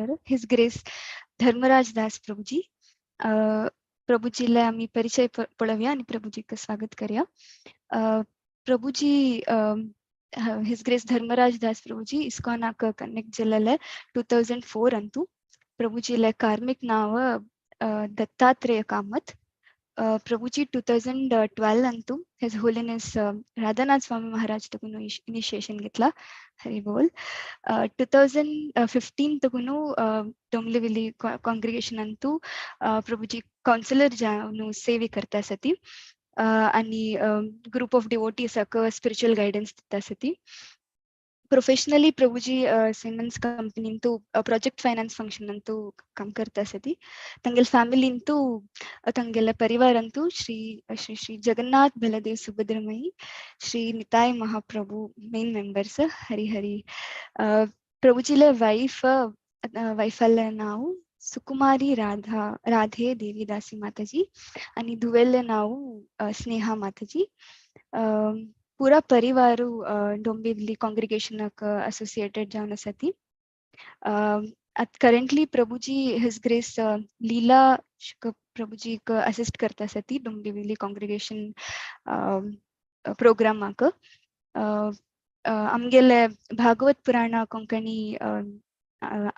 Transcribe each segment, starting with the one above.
Sir, His Grace Dharmaraj Das Prabhuji. प्रभुजीला आम्ही परिचय पळवूया आणि प्रभुजीचं स्वागत करूया. प्रभुजी His Grace Dharmaraj Das Prabhuji इस्कॉनाक कनेक्ट जिल्ह्याला 2004 अंतू प्रभुजीला कार्मिक नाव दत्तात्रेय कामत. प्रभुजी 2012 Antu His Holiness Radhanath Swami Maharaj तकुनु initiation घेतला. हरी बोल. 2015 तकुनु डोंबिवली काँग्रिगेशन अंतू प्रभुजी काउन्सिलर जाऊन सेवे करता सती आणि group of devotees spiritual guidance देता सती. प्रोफेशनली प्रभुजी सिमेंस कंपनी इंतू प्रोजेक्ट फाइनेंस फंक्शन अंतू काम करता सती. तंगेल फैमिली इंतू तंगेल परिवार अंतू श्री श्री श्री जगन्नाथ बलदेव सुभद्रमयी श्री निताय महाप्रभु मेन मेंबर्स. हरी हरी. प्रभुजीले वाइफ नाव सुकुमारी राधे देवीदासी माताजी आणि धुवेले नाव स्नेहा माताजी. पूरा परिवार डोंबिवली काँग्रिगेशन असोसिएटेड जाऊन असती. करंटली प्रभुजी हिज ग्रेस लीला प्रभुजी असिस्ट करता सती डोंबिवली काँग्रिगेशन प्रोग्राम आमगेले भागवत पुराण कोंकणी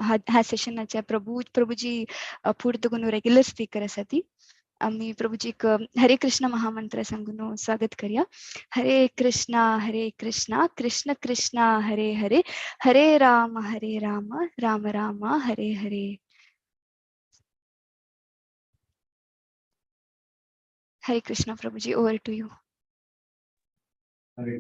हा सेशनाच्या प्रभुजी पुढे रेग्युलर स्पीकर असती. आम्ही प्रभुजी हरे कृष्ण महामंत्र सांगून स्वागत करूया. हरे कृष्णा कृष्ण कृष्ण हरे हरे हरे राम राम राम हरे हरे. हरे कृष्णा प्रभुजी, ओवर टू यू. हरे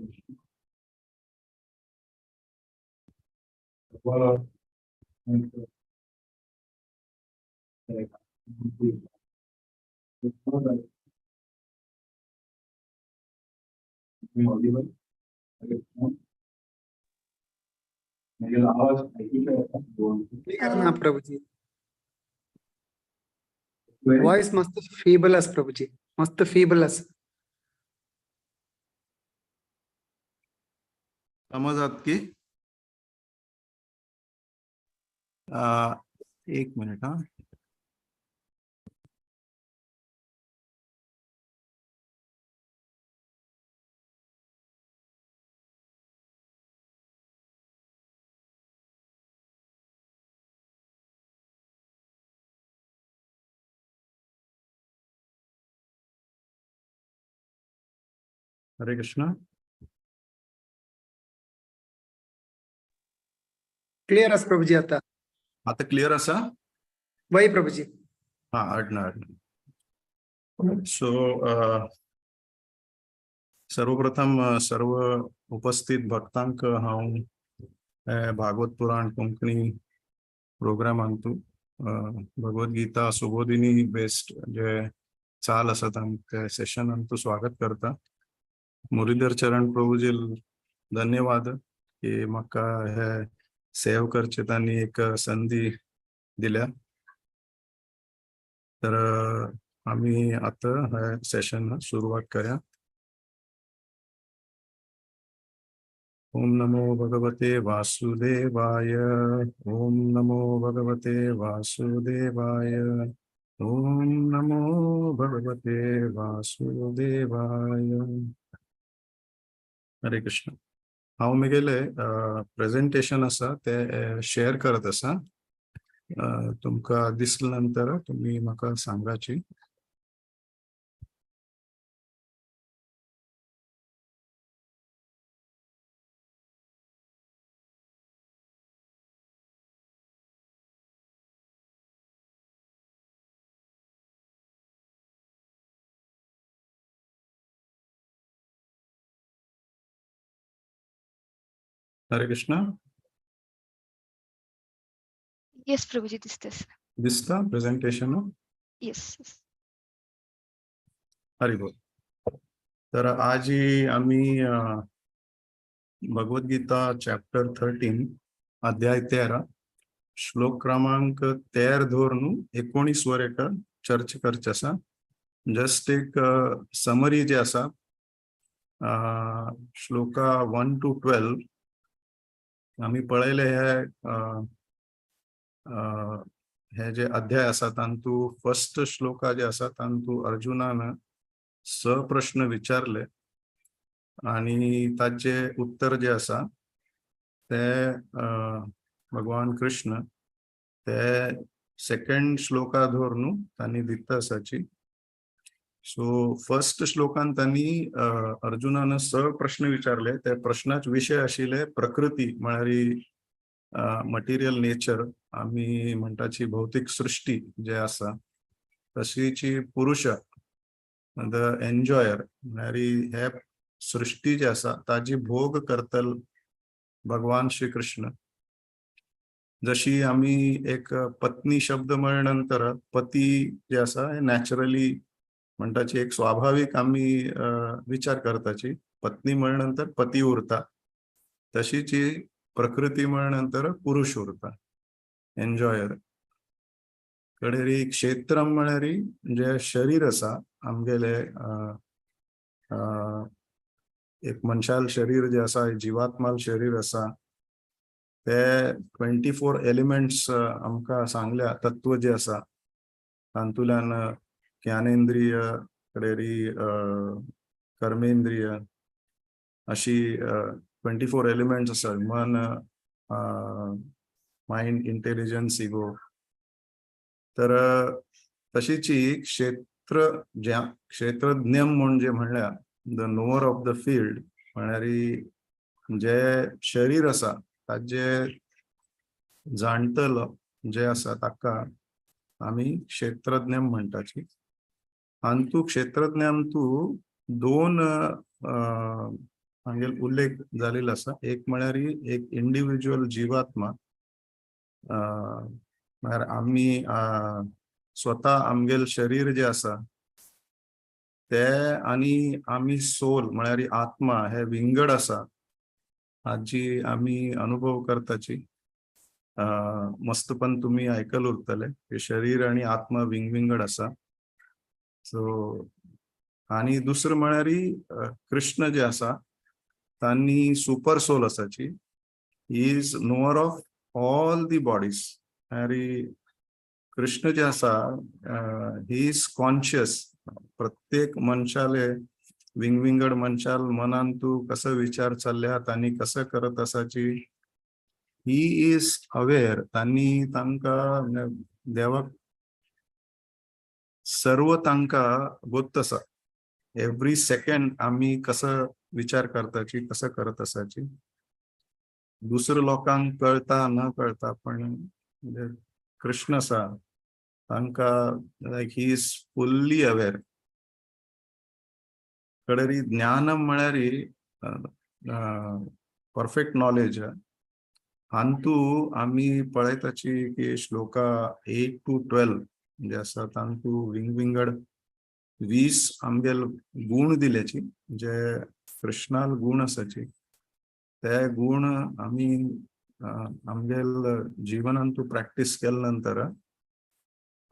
प्रभुजी वॉइस मस्त फीबल अस प्रभुजी, मस्त फीबल अस. समजत की एक मिनिट. हा हरे कृष्णा. क्लियर अस प्रभुजी. आता क्लियर असा वही प्रभुजी. हा अडना. सो सर्वप्रथम सर्व उपस्थित भक्तांक हांव भागवत पुराण कोंकणी प्रोग्राम अंतू भगवद्गीता सुबोधिनी बेस्ट जे चाल आसा तांचे सेशन अंतू स्वागत करता. मुरलीधर चरण प्रभुजी धन्यवाद की म्हाका हे सेव करचे तांणी एक संधी दिल्या. तर आम्ही आता हे सेशन सुरुवात करूया. ओम नमो भगवते वासुदेवाय. ओम नमो भगवते वासुदेवाय. ओम नमो भगवते वासुदेवाय. हरे कृष्ण. हांव म्हगेले प्रेजेंटेशन आसा ते शेअर करत आसा. तुमका दिसल्या नंतर तुम्ही म्हाका सांगाची. हरे कृष्ण. येस प्रभुजी दिसतेस. दिसता प्रेजेंटेशन. येस. हरि बोल. तर आज आम्ही भगवद्गीता चॅप्टर 13 अध्याय 13 श्लोक क्रमांक 13 धोरण 19 वर एक चर्चा करचे आसा. जस्ट एक समरी जे आसा श्लोका 1 to 12 आम्ही पळयले हे हे जे अध्याय आसा तांतू फर्स्ट श्लोका जे आसा तांतू अर्जुनान स प्रश्न विचारले आणि ताचे उत्तर जे आसा ते भगवान कृष्ण ते सेकंड श्लोका धोरनू तांणी दिता आसाची. सो फर्स्ट श्लोकान तांणी अर्जुनान स प्रश्न विचारले. ते प्रश्नाचे विषय आशिल्ले प्रकृती म्हळ्यार मटेरियल नेचर आम्ही म्हणटाची भौतिक सृष्टी जे आसा तशीची पुरुष द एन्जॉयर म्हळ्यार हे सृष्टी जी आसा ताजी भोग करतल भगवान श्री कृष्ण. जशी आम्ही एक पत्नी शब्द म्हळ्या नंतर पती जे आसा हे नॅचरली म्हणटाची एक स्वाभाविक आम्ही विचार करताची. पत्नी म्हळ्या नंतर पती उरता तशीची प्रकृती म्हळ्या नंतर पुरुष उरता एन्जॉयर. कडेरी क्षेत्र म्हळ्यार जे शरीर आसा आमगेले एक मनशाल शरीर जे आसा जीवात्माल शरीर आसा ते 24 एलिमेंट्स आमकां सांगल्या तत्व जे आसा तांतुल्यान ज्ञानेंद्रिय कडेरी कर्मेंद्रिय अशी 24 एलिमेंट्स आसा. मन माइंड इंटेलिजन्स इगो. तर तशीची क्षेत्रज्ञ म्हणजे म्हणल्या the knower of the field म्हळ्यार जे शरीर आसा ताजे जाणतल जे आसा ताका आमी क्षेत्रज्ञ म्हणटाची. हांतू क्षेत्रज्ञांतू दोन हांगेर उल्लेख जालेलो आसा. एक म्हळ्यार एक इंडिव्हिज्युअल जीवात्मा म्हळ्यार आम्ही स्वतः आमगेल शरीर जे आसा ते आणि आम्ही सोल म्हळ्यार आत्मा हे विंगड आसा हाची आम्ही अनुभव करताची. मस्तपण तुम्ही आयकल उरतले की शरीर आणि आत्मा विंगड आसा. सो आणि दुसरं म्हळ्यार कृष्ण जे आसा तांणी सुपर सोल आसाची. He is knower of all the bodies. Krishna जे आसा ही इज कॉन्शियस. प्रत्येक मनशाले विंगड मनशाल मनान तू कसं विचार चालल्यात आणि कसं करत आसाची ही इज अवेअर. तांणी तांकां देवाक सर्व तांकां गोत्त आसा. एव्हरी सेकंड आम्ही कसं विचार करताची कसं करत आसाची. दुसऱ्या लोकांक कळता न कळता पण कृष्ण आसा तांकां लायक ही इज फुल्ली अवेअर. कडेरी ज्ञान म्हळ्यार परफेक्ट नॉलेज. हांतू आम्ही पळयताची की श्लोका 8 to 12 जे आसा तांतू विंगड 20 आमगेल गुण दिल्याची जे कृष्णाल गुण आसाची ते गुण आम्ही आमगेल जीवनांतू प्रॅक्टिस केल्या नंतर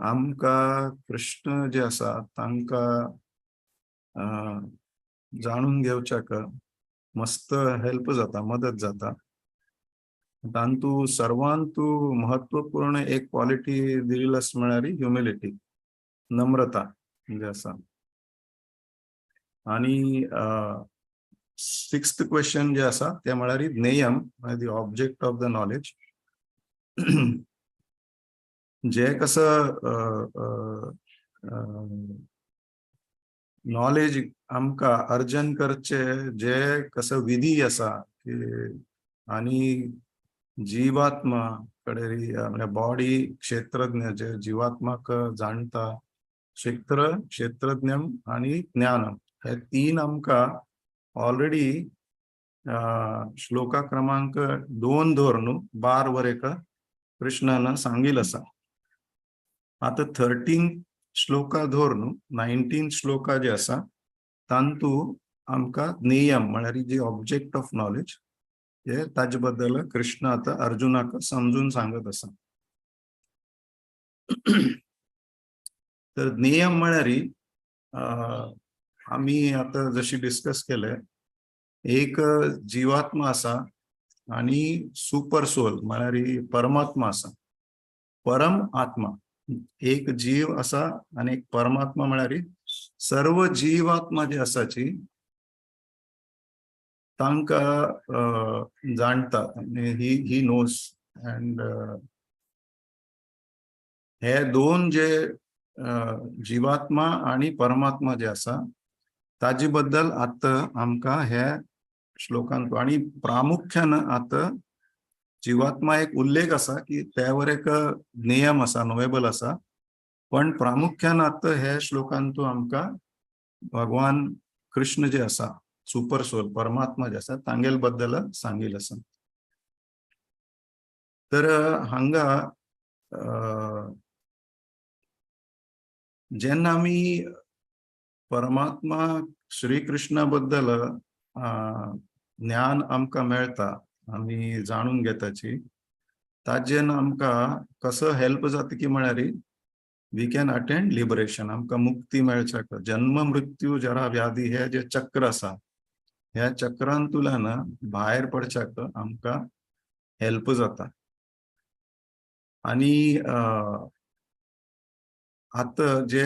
आमकां कृष्ण जे आसा तांकां जाणून घेवच्याक मस्त हेल्प जाता मदत जाता. तांतू सर्वांतू महत्वपूर्ण एक क्वालिटी दिलेली आसा म्हळ्यार ह्युमिलिटी नम्रता जे आसा. आणि 6th क्वेश्चन जे आसा ते म्हळ्यार ज्ञेयम the object of the knowledge. जे कसं नॉलेज आमकां अर्जन करचे जे कसं विधी आसा आणि जीवात्मा कडेरी बॉडी क्षेत्रज्ञ जे जीवात्माक जाणता क्षेत्रज्ञ आणि ज्ञान हे तीन आमकां ऑलरेडी श्लोका क्रमांक 2 धोरनू 12 वरेक कृष्णान सांगिल आसा. आता 13 श्लोका धोरनू 19 श्लोका जे आसा तांतू आमकां ज्ञेयम म्हळ्यार जे ऑब्जेक्ट ऑफ नॉलेज हे ताजे बद्दल कृष्ण आता अर्जुनाक समजून सांगत आसा. तर ज्ञेयम म्हळ्यार आम्ही आता जशी डिस्कस केले एक जीवात्मा आसा आणि सुपर सोल म्हळ्यार परमात्मा आसा. परम आत्मा, एक जीव असा आणि एक परमात्मा म्हळ्यार सर्व जीवात्मा जी आसाची तांका जाणता, ही नोज. अँड हे दोन जे जीवात्मा आणि परमात्मा जे आसा ताजे बद्दल आता आमकां हे श्लोकांत आणि प्रामुख्यान आता जीवात्मा एक उल्लेख असा की त्यावर एक नियम असा, नोवेबल असा, पण प्रामुख्यान आता हे श्लोकांतू आमकां भगवान कृष्ण जे असा, सुपर सोल परमात्मा जे असा तांगेल बद्दल सांगिल असा. तर हांगा जेन्ना आमी परमात्मा श्री कृष्णा बद्दल ज्ञान आमकां मेळटा, आमी जाणून घेताची, ताजेन आमकां कसो हेल्प जाता की म्हळ्यार वी कॅन अटेंड लिबरेशन, आमकां मुक्ती मेळच्याक. जन्म मृत्यू जरा व्याधी हे जे चक्र आसा ह्या चक्रांतुल्यान भायर पडच्याक आमकां हेल्प जाता. आणि आता जे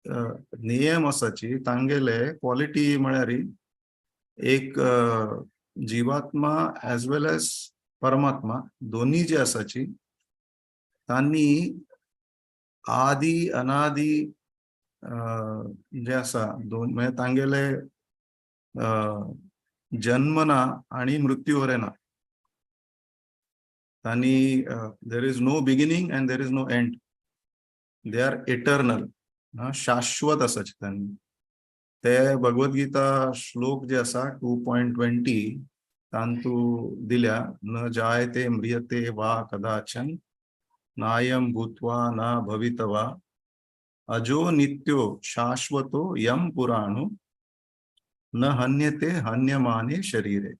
नियम आसाची तांगेले क्वालिटी म्हळ्यार एक जीवात्मा एज वेल एज परमात्मा दोन्ही जे आसाची तांणी आदि अनादि जे आसा दोन म्हणजे तांगेले जन्म ना आणि मृत्यू वरेना. तांणी there is no beginning and there is no end. They are eternal, शाश्वत आसाचे तांणी. ते भगवद्गीता श्लोक जे आसा 2.20 तांतू दिल्या, न जायते म्रियते वा कदाचन नायम भूत्वा न भवितवा अजो नित्यो शाश्वतो यम पुराणो न हन्यते हन्यमाने शरीरे.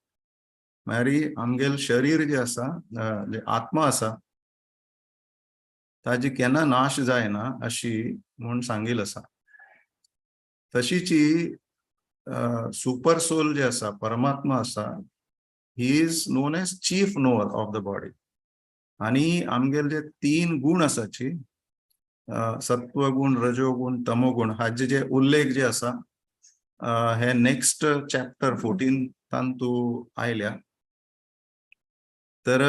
म्हळ्यार आमगेल शरीर जे आसा, जे आत्मा आसा ताजी केन्ना नाश जायना अशी म्हूण सांगिल आसा. तशीची सुपर सोल जे आसा, परमात्मा आसा, he is known as chief knower of the body. आणि आमगेल जे 3 गुण आसाची, सत्वगुण, रजोगुण, तमोगुण, हाचे जे उल्लेख जे आसा हे नेक्स्ट चॅप्टर 14 तांतू आयल्या. तर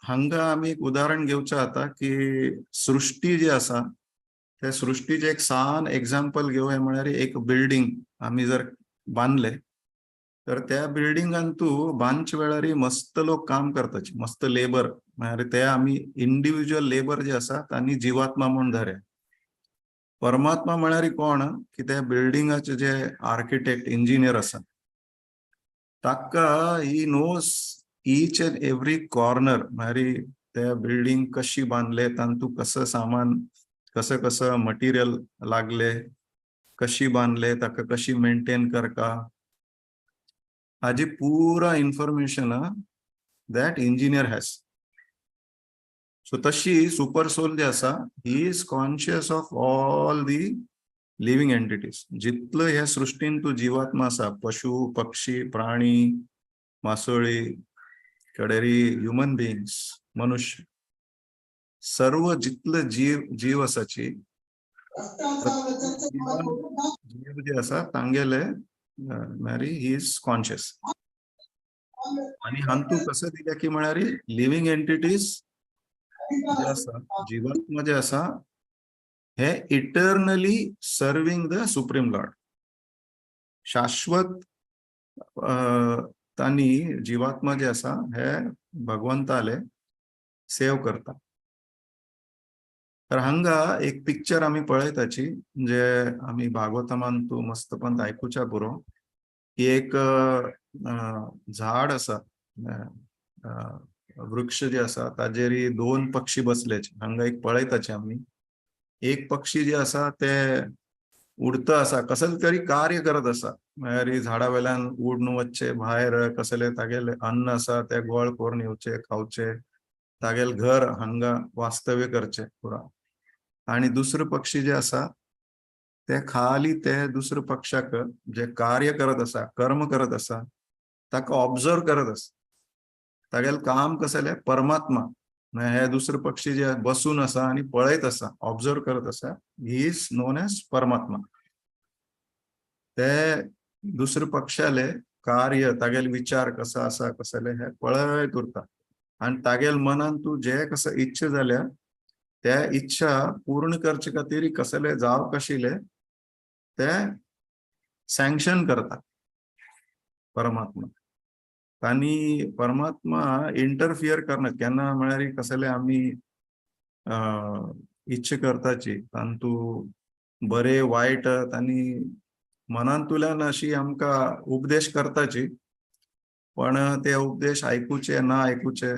हांगा आमी एक उदाहरण घेवचें आता की सृष्टी जी आसा त्या सृष्टीचे एक सान एक्झाम्पल घेवया. म्हळ्यार एक बिल्डिंग आमी जर बांदले तर त्या बिल्डिंगांतू बांदचे वेळार मस्त लोक काम करताचे, मस्त लेबर. म्हळ्यार ते आमी इंडिव्हिज्युअल लेबर जे आसा तांणी जीवात्मा म्हणून धरया. परमात्मा म्हळ्यार कोण की त्या बिल्डिंगाचे जे आर्किटेक्ट, इंजिनियर आसा, ताका he knows each and every corner. म्हळ्यार त्या बिल्डिंग कशी बांदले, तांतू कसं सामान, कसं मटेरियल लागले, कशी बांदले, ताका कशी मेंटेन करता, हाजी पुरा information that engineer has. So तशी सुपर सोल जे आसा he is conscious of all the living entities. जितलं ह्या सृष्टीन तू जीवात्मा आसा, पशु, पक्षी, प्राणी, मासोळी, कडेरी, ह्युमन बिंग्स, मनुष्य, सर्व जितलं जीव आसाची, जीव जे आसा तांगेले म्हळ्यार ही इज कॉन्शियस. आणि हांतू कसं दिल्या की म्हळ्यार लिव्हिंग एंटिटीज जे आसा, जीवात्मा जे आसा, हे eternally serving the supreme Lord. शाश्वत तांणी जीवात्मा जे आसा हे भगवंताले सेव करता. तर हांगा एक पिक्चर आमी पळयताची जे आमी भागवतमान तू मस्तपण आयकुच्या पुरो की एक झाड आसा, वृक्ष जे आसा ताजेरी 2 पक्षी बसलेचे. हांगा एक पळयताचे आमी. एक पक्षी जे आसा ते उडता आसा, कसले तरी कार्य करत आसा. म्हळ्यार झाडा वेल्यान उडून वचचे भायर, कसले तागेले अन्न आसा ते गोळ करून येवचे, खावचे, तागेले घर हांगा वास्तव्य करचे पुरा. आणि दुसरो पक्षी जे आसा ते खाली ते दुसऱ्या पक्षाक जे कार्य करत आसा, कर्म करत आसा, ताका ऑब्झर्व करत आसा. तागेले काम कसले, परमात्मा हे दुसरे पक्षी जे बसून असा आणि पळयत असा, ऑब्झर्व करत असा, ही इज नोन एज परमात्मा. ते दुसरे पक्षाले कार्य तागेल विचार कसा असा कसले हे पळयत उरता आणि तागेल मनान तू जे कसं इच्छा झाल्या त्या इच्छा पूर्ण करचे खातीर कसले जाव कशिले ते सँक्शन करता परमात्मा. आणि परमात्मा इंटरफियर करना केन्ना म्हळ्यार कसले आम्ही इच्छा करताची तांतू बरे वाईट आणि मनांतुल्यान अशी आमकां उपदेश करताची, पण ते उपदेश ऐकूचे ना ऐकूचे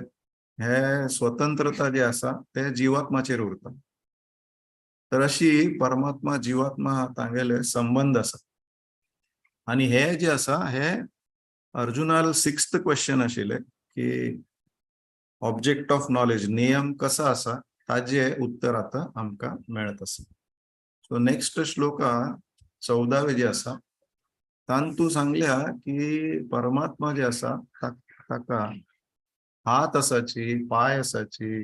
हे स्वतंत्रता जे आसा ते जीवात्माचेर उरता. तर अशी परमात्मा जीवात्मा तांगेले संबंध आसा. आणि हे जे आसा हे अर्जुनाल 6th क्वेश्चन आशिल्ले की ऑब्जेक्ट ऑफ नॉलेज नियम कसा आसा ताजे उत्तर आता आमकां मेळत आसा. सो नेक्स्ट श्लोका 14वे जे आसा तांतू सांगल्या की परमात्मा जे आसा ताका हात आसाची, पाय आसाची,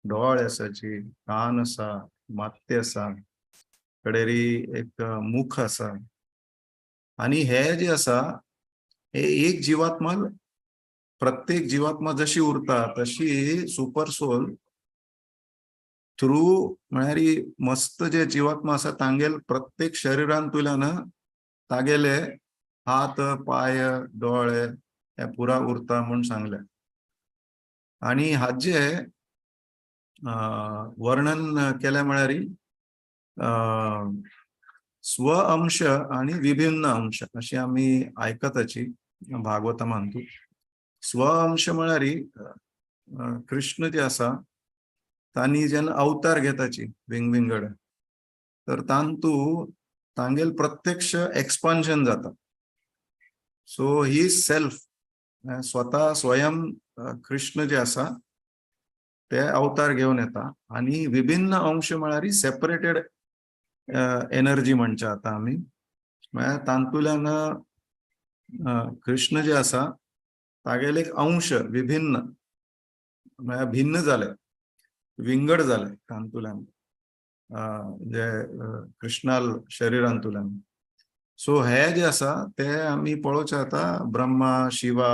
डोळे आसाची, कान आसा, माथे आसा, कडेरी एक मुख आसा. आणि हे जे आसा हे एक जीवात्मा, प्रत्येक जीवात्मा जशी उरता तशी सुपर सोल थ्रू म्हळ्यार मस्त जे जीवात्मा आसा तांगेल प्रत्येक शरीरांतुल्यान तागेले हात, पाय, डोळे हे पुरा उरता म्हणून सांगले. आणि हाचे वर्णन केले म्हळ्यार स्व अंश आणि विभिन्न अंश अशी आम्ही आयकताची भागवतांतू. स्व अंश म्हळ्यार कृष्ण जे आसा तांणी जेन्ना अवतार घेताची विंगड तर तांतू तांगेल प्रत्यक्ष एक्सपान्शन जाता. सो ही सेल्फ स्वतः स्वयं कृष्ण जे आसा ते अवतार घेऊन येता. आणि विभिन्न अंश म्हळ्यार सेपरेटेड एनर्जी म्हणचे आता आम्ही, म्हळ्यार तांतुल्यान कृष्ण जे आसा तागेले एक अंश विभिन्न म्हळ्यार भिन्न जाले, विंगड जाले तांतुल्यान जे कृष्णाल शरीरांतुल्यान. सो हे जे आसा ते आम्ही पळोवचे आता ब्रह्मा, शिवा,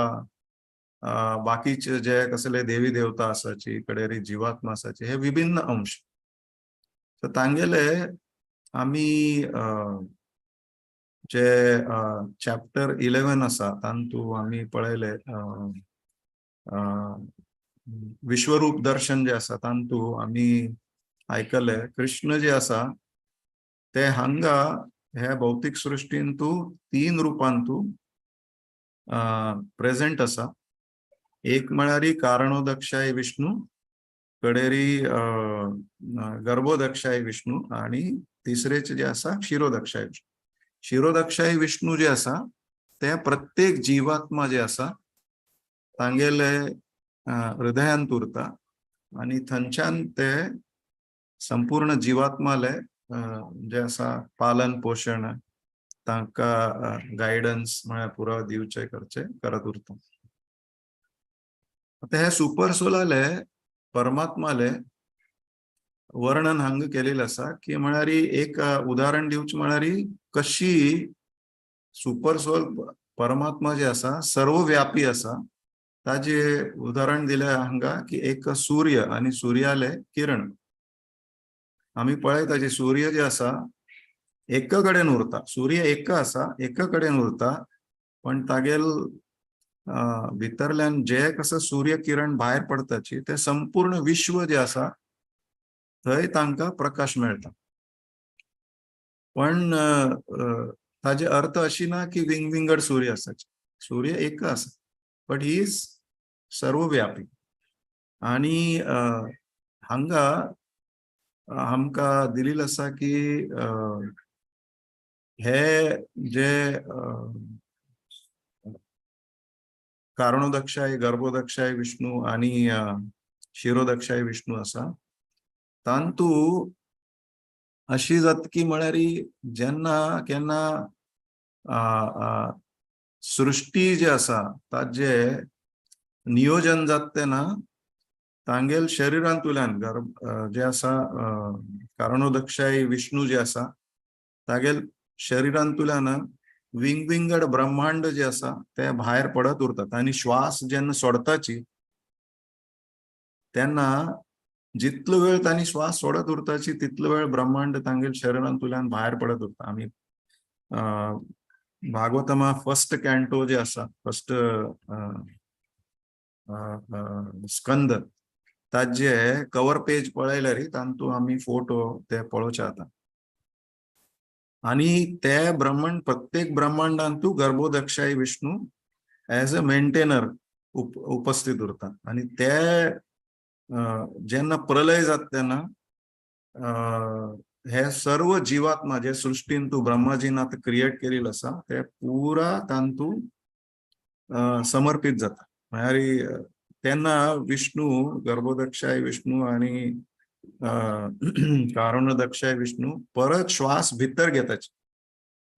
बाकीचे जे कसले देवी देवता आसाची, कडेरी जीवात्मा आसाची, हे विभिन्न अंश. तर तांगेले आम्ही जे चॅप्टर 11 आसा तांतू आम्ही पळयले विश्वरूप दर्शन जे आसा तांतू आम्ही आयकले कृष्ण जे आसा ते हांगा हे भौतिक सृष्टींतू 3 रूपांतू प्रेझेंट आसा. एक म्हळ्यार कारणोदक्षाय विष्णू, कडेरी गर्भोदक्षाय विष्णू आणि तिसरेचे जे आसा क्षीरोदक्षाय विष्णू. क्षीरोदक्षाय विष्णू जे आसा ते प्रत्येक जीवात्मा जे आसा तांगेले हृदयांत उरता आणि थंयच्यान ते संपूर्ण जीवात्माले जे आसा पालन पोषण तांकां गायडन्स म्हळ्यार पुराव दिवचे करचे करत उरता. आता हे सुपर सोलाले परमात्माले वर्णन हांगा केलेले आसा की म्हळ्यार एक उदाहरण दिवचे म्हळ्यार कशी सुपर सोल परमात्मा जे आसा सर्वव्यापी आसा ताजे उदाहरण दिले हांगा की एक सूर्य आणि सूर्याले किरण. आम्ही पळयता सूर्य जे आसा एका कडेन उरता, सूर्य एक आसा एका कडेन उरता, पण तागेल भितरल्यान जे कसं सूर्य किरण भायर पडताची ते संपूर्ण विश्व जे आसा थंय तांकां प्रकाश मेळटा. पण ताजे अर्थ अशी ना की विंगड सूर्य आसाचे. सूर्य एक आसा बट ही इज सर्वव्यापी. आणि हांगा आमकां दिलेले आसा की हे जे कारणोदक्षाय, गर्भोदक्षाय विष्णू आणि क्षीरोदक्षाय विष्णू आसा तांतू अशी जात की म्हळ्यार जेन्ना केन्ना सृष्टी जे आसा ताजे नियोजन जात तेन्ना तांगेल शरीरांतुल्यान जे आसा कारणोदक्षाय विष्णू जे आसा तागेल शरीरांतुल्यान विंगविंगड ब्रह्मांड जे आसा ते भायर पडत उरतात आणि श्वास जेन्ना सोडताची तेन्ना जितलो वेळ तांणी श्वास सोडत उरताची तितलो वेळ ब्रह्मांड तांगेल शरीरांतुल्यान भायर पडत उरता. आमी भागवतमा फर्स्ट कॅन्टो जे आसा फर्स्ट स्कंद ताजे कवर पेज पळयल्यार तांतू आमी फोटो ते पळोवचे जाता. आणि ते ब्रह्मांड प्रत्येक ब्रह्मांडांतू गर्भोदक्षाय विष्णू एज अ मेंटेनर उपस्थित उरता. आणि ते जेन्ना प्रलय जाता तेन्ना हे सर्व जीवात्मा जे सृष्टीन तू ब्रह्माजीन आता क्रिएट केलेलं आसा ते पुरा तांतू समर्पित जाता. म्हळ्यार तेन्ना विष्णू गर्भोदक्षाय विष्णू आणि कारणोदक्षाय विष्णू परत श्वास भितर घेताचे.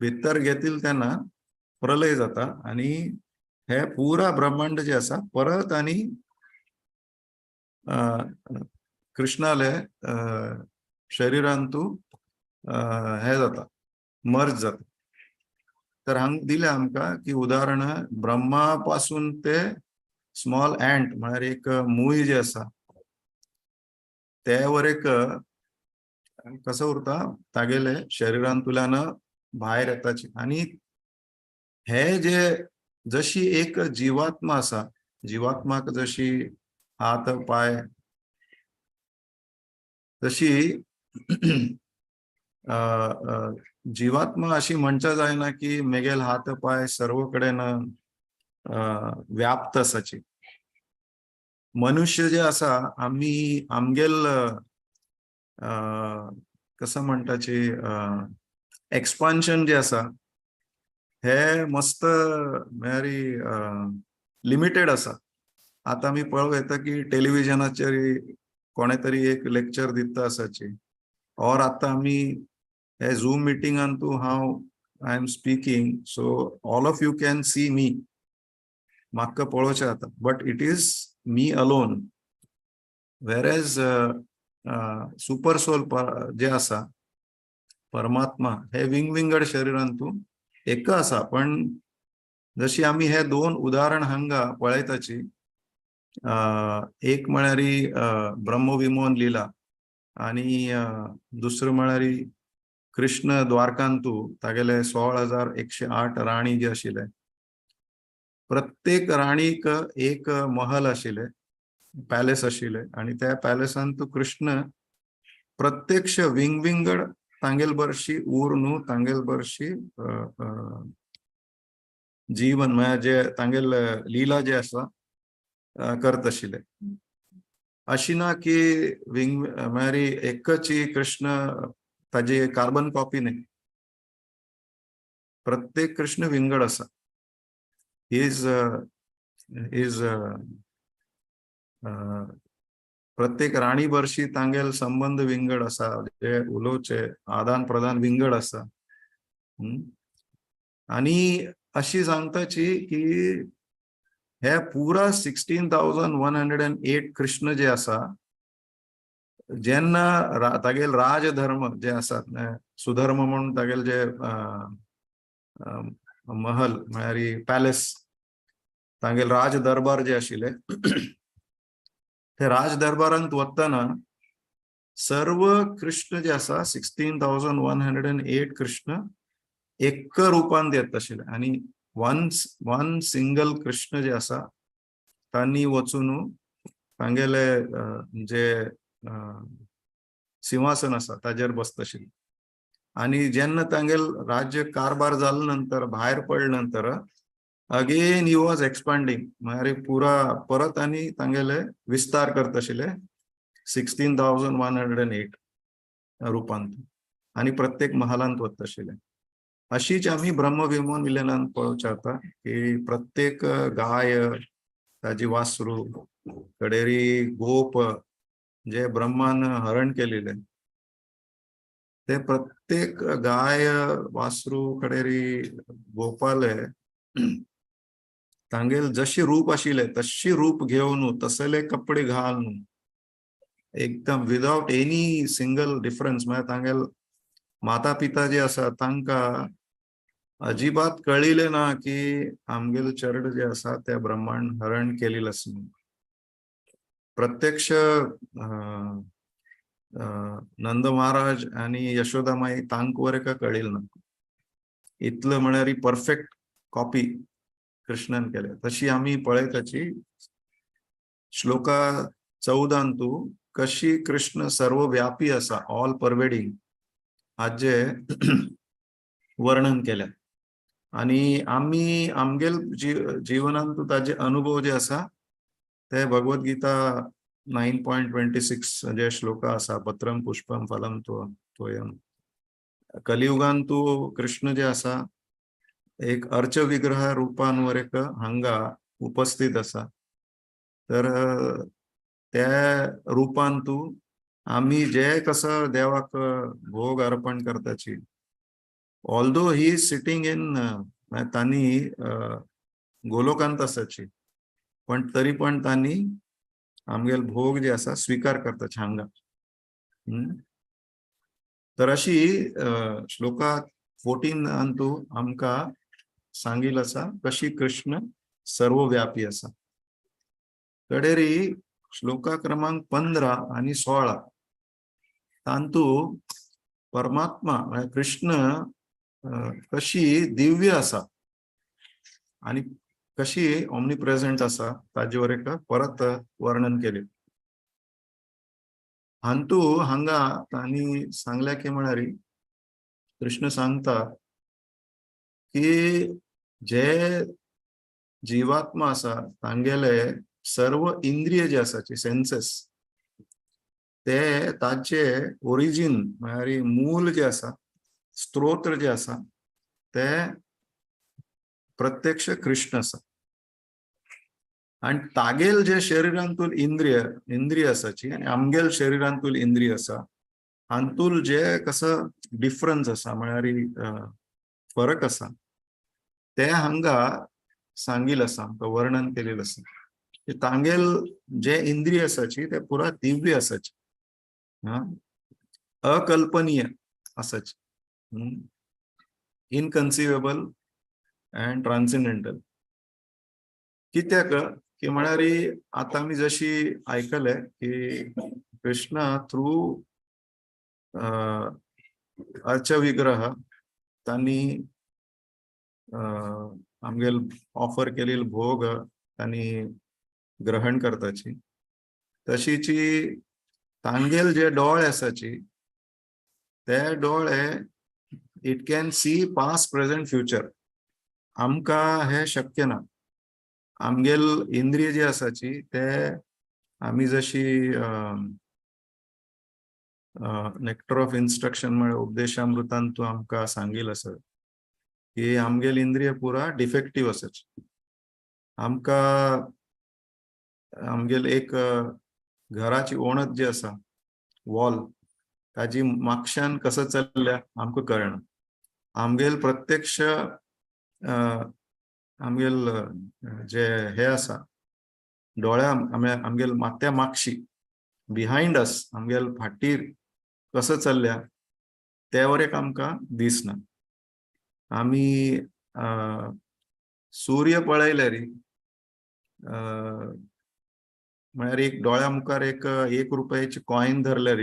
भितर घेतील तेन्ना प्रलय जाता आणि हे पुरा ब्रह्मांड जे आसा परत आणि कृष्णाले शरीरांतू हे जाता मर्ज जाता. तर हांगा दिले आमकां की उदाहरण ब्रह्मा पासून ते स्मॉल एंट म्हळ्यार एक मूय जे आसा ते वरेक कसो उरता तागेले शरीरांतुल्यान भायर येताची. आणि हे जे जशी एक जीवात्मा आसा जीवात्माक जशी हात पाय तशी जीवात्मा अशी म्हणचा जायना की मेगेल हात पाय सर्व कडेन व्याप्त आसाची. मनुष्य जे आसा आमी आमगेल कसं म्हणटाची एक्सपान्शन जे आसा हे मस्त म्हळ्यार लिमिटेड आसा. आता आमी पळोवं येता की टेलिव्हिजनाचेर कोणे तरी एक लेक्चर दिता आसाची और आता आमी हे झूम मिटिंगांतू हांव I am speaking so all of you can see me म्हाका पळोवचें जाता but it is me alone. Whereas super soul जे आसा परमात्मा हे विंगविंगड शरीरांतू एक आसा. पण जशी आमी हे दोन उदाहरण हांगा पळयताची एक म्हळ्यार ब्रह्मविमोहन लीला आणि दुसरं म्हळ्यार कृष्ण द्वारकांतू तागेले 16,108 राणी जे आशिल्ले प्रत्येक राणीक एक महल आशिल्ले पॅलेस आशिल्ले आणि त्या पॅलेसांतू कृष्ण प्रत्यक्ष विंगविंगड तांगेल बरशी उर न्हू तांगेल बरशी जीवन म्हळ्यार जे तांगेल लीला जे आसा करत आशिल्ले. अशी ना की म्हळ्यार एकच कृष्ण ताजी कार्बन कॉपी न्ही प्रत्येक कृष्ण विंगड आसा. इज प्रत्येक राणी बरशी तांगेल संबंध विंगड आसा जे उलोवचे आदान प्रदान विंगड आसा. आणि अशी सांगताची की हे पुरा 16,108 कृष्ण जे आसा जेन्ना तागेल राजधर्म जे आसात सुधर्म म्हणून तागेल जे महल म्हळ्यार पॅलेस तांगेल राज दरबार जे आशिल्ले ते राज दरबारांत वतना सर्व कृष्ण जे आसा 16,108 कृष्ण एक रुपांत येत आशिल्ले. आणि वन सिंगल कृष्ण जे आसा तांणी वचून तांगेले जे सिंहासन आसा ताजेर बसता आशिल्ले. आणि जेन्ना तांगेल राज्य कारभार जाले नंतर भायर पडले नंतर अगेन ही वॉज एक्सपांडिंग म्हळ्यार पुरा परत आनी तांगेले विस्तार करता आशिल्ले 16,108 रुपांत आणि प्रत्येक महालांत वता आशिल्ले. अशीच आमी ब्रह्मविमोहन विलेनांत पळोवचे जाता की प्रत्येक गाय ताजी वासरू कडेरी गोप जे ब्रह्मान हरण केलेले ते प्रत्येक गाय वासरू कडेरी गोपाले तांगेल जशी रूप आशिल्ले तशी रूप घेवन तसले कपडे घालून एकदम विदाउट एनी सिंगल डिफरन्स म्हणजे तांगेल माता पिता जे आसा तांकां अजिबात कळिले ना की आमगेल चर्ड जे आसा ते ब्रह्मांड हरण केलेलं आसा. प्रत्यक्ष नंद महाराज आणि यशोदामाई तांक वर का कळील ना इतलं म्हळ्यार परफेक्ट कॉपी कृष्णान केल्या. तशी आम्ही पळयताची श्लोका 14 कशी कृष्ण सर्वव्यापी असा ऑल परवेडिंग हाजे वर्णन केल्या. आणि आम्ही आमगेल जीवनांतू ताजे अनुभव जे असा ते भगवद्गीता 9.26 जे श्लोका असा पत्रम पुष्पम फलम तोयम. कलियुगांतू कृष्ण जे असा एक अर्च विग्रह रूपांवर एक हांगा उपस्थित असा. तर त्या रूपांतू आम्ही जे कसं देवाक भोग अर्पण करताची although he is sitting in तांनी गोलोकांत आसाची पण तरी पण तांनी आमगेल भोग जे असा स्वीकार करताचे हांगा. तर अशी श्लोका 14 अंतू आमकां सांगिल असा कशी कृष्ण सर्वव्यापी असा. कडेरी श्लोका क्रमांक 15 आणि 16 तांतू परमात्मा म्हणजे कृष्ण कशी दिव्य असा आणि कशी ऑमनीप्रेझेंट असा ताजेवर एक परत वर्णन केले. हांतू हांगा तांणी सांगल्या की म्हळ्यार कृष्ण सांगता की जे जीवात्मा असा तांगेले सर्व इंद्रिय जे आसाचे सेन्सेस ते ताचे ओरिजिन म्हळ्यार मूल जे आसा स्त्रोत्र जे आसा ते प्रत्यक्ष कृष्ण आसा. आणि तागेल जे शरीरांतूल इंद्रिय आसाची आणि आमगेल शरीरांतूल इंद्रिय आसा हांतूल जे कसं डिफरन्स आसा म्हळ्यार फरक आसा ते हांगा सांगिल आसा आमकां वर्णन केलेलं आसा. तांगेल जे इंद्रिय आसाची ते पुरा दिव्य आसाची अकल्पनीय आसाची इनकन्सिवेबल अँड ट्रान्सेंडेंटल. कित्याक की म्हळ्यार आता आमी जशी आयकले की कृष्ण थ्रू अर्च विग्रह तांणी आमगेल ऑफर केलेले भोग तांणी ग्रहण करताची. तशीची तांगेल जे डोळे आसाची ते डोळे it can see past present future. आमकां हे शक्य ना. आमगेल इंद्रिय जे आसाची ते आमी जशी नेक्टर ऑफ इन्स्ट्रक्शन म्हळ्यार उपदेशामृतांतू आमकां सांगिल आसा की आमगेल इंद्रिय पुरा डिफेक्टिव्ह आसाची. आमकां आमगेल एक घराची ओणत जी आसा वॉल ताजी मागच्यान कसं चल्ल्या आमकां कळना. आमगेल प्रत्यक्ष आमगेल जे हे आसा डोळ्या आमगेल माथ्या मागशी बिहाइंड अस आमगेल फाटीर कसं चल्ल्या त्यावर एक आमकां दिसना. आमी सूर्य पळयल्यार म्हळ्यार एक डोळ्या मुखार एक रुपयाची कॉइन धरल्यार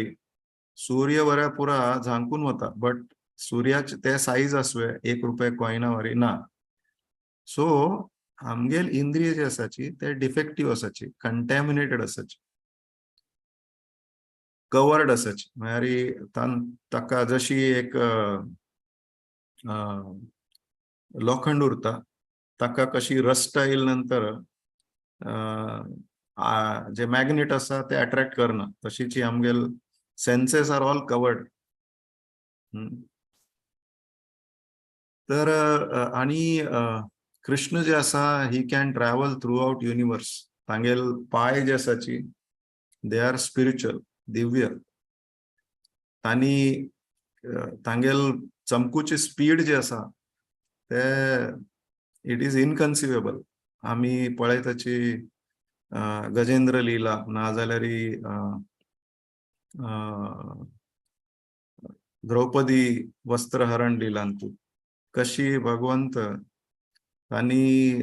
सूर्य वऱ्या पुरा झांकून वता बट सूर्याचे ते साइज आसवे 1 रुपया कॉइना वरी ना. सो आमगेल इंद्रिय जे आसाची ते डिफेक्टिव्ह आसाची कंटॅमिनेटेड आसाची कवर्ड आसाची म्हळ्यार ताका जशी एक लोखंड उरता ताका कशी रस्ट आयिल नंतर जे मॅग्नेट आसा ते अट्रॅक्ट करना तशीची आमगेल सेन्सेस आर ऑल कवर्ड. तर आणि कृष्ण जे आसा he can travel throughout universe. तांगेल पाय जे आसाची दे आर स्पिरिच्युअल दिव्य. तांणी तांगेल चमकुची स्पीड जे आसा ते इट इज इनकन्सिवेबल. आमी पळयताची गजेंद्र लीला नाजाल्यार द्रौपदी वस्त्रहरण दिलांतू कशी भगवंत तांणी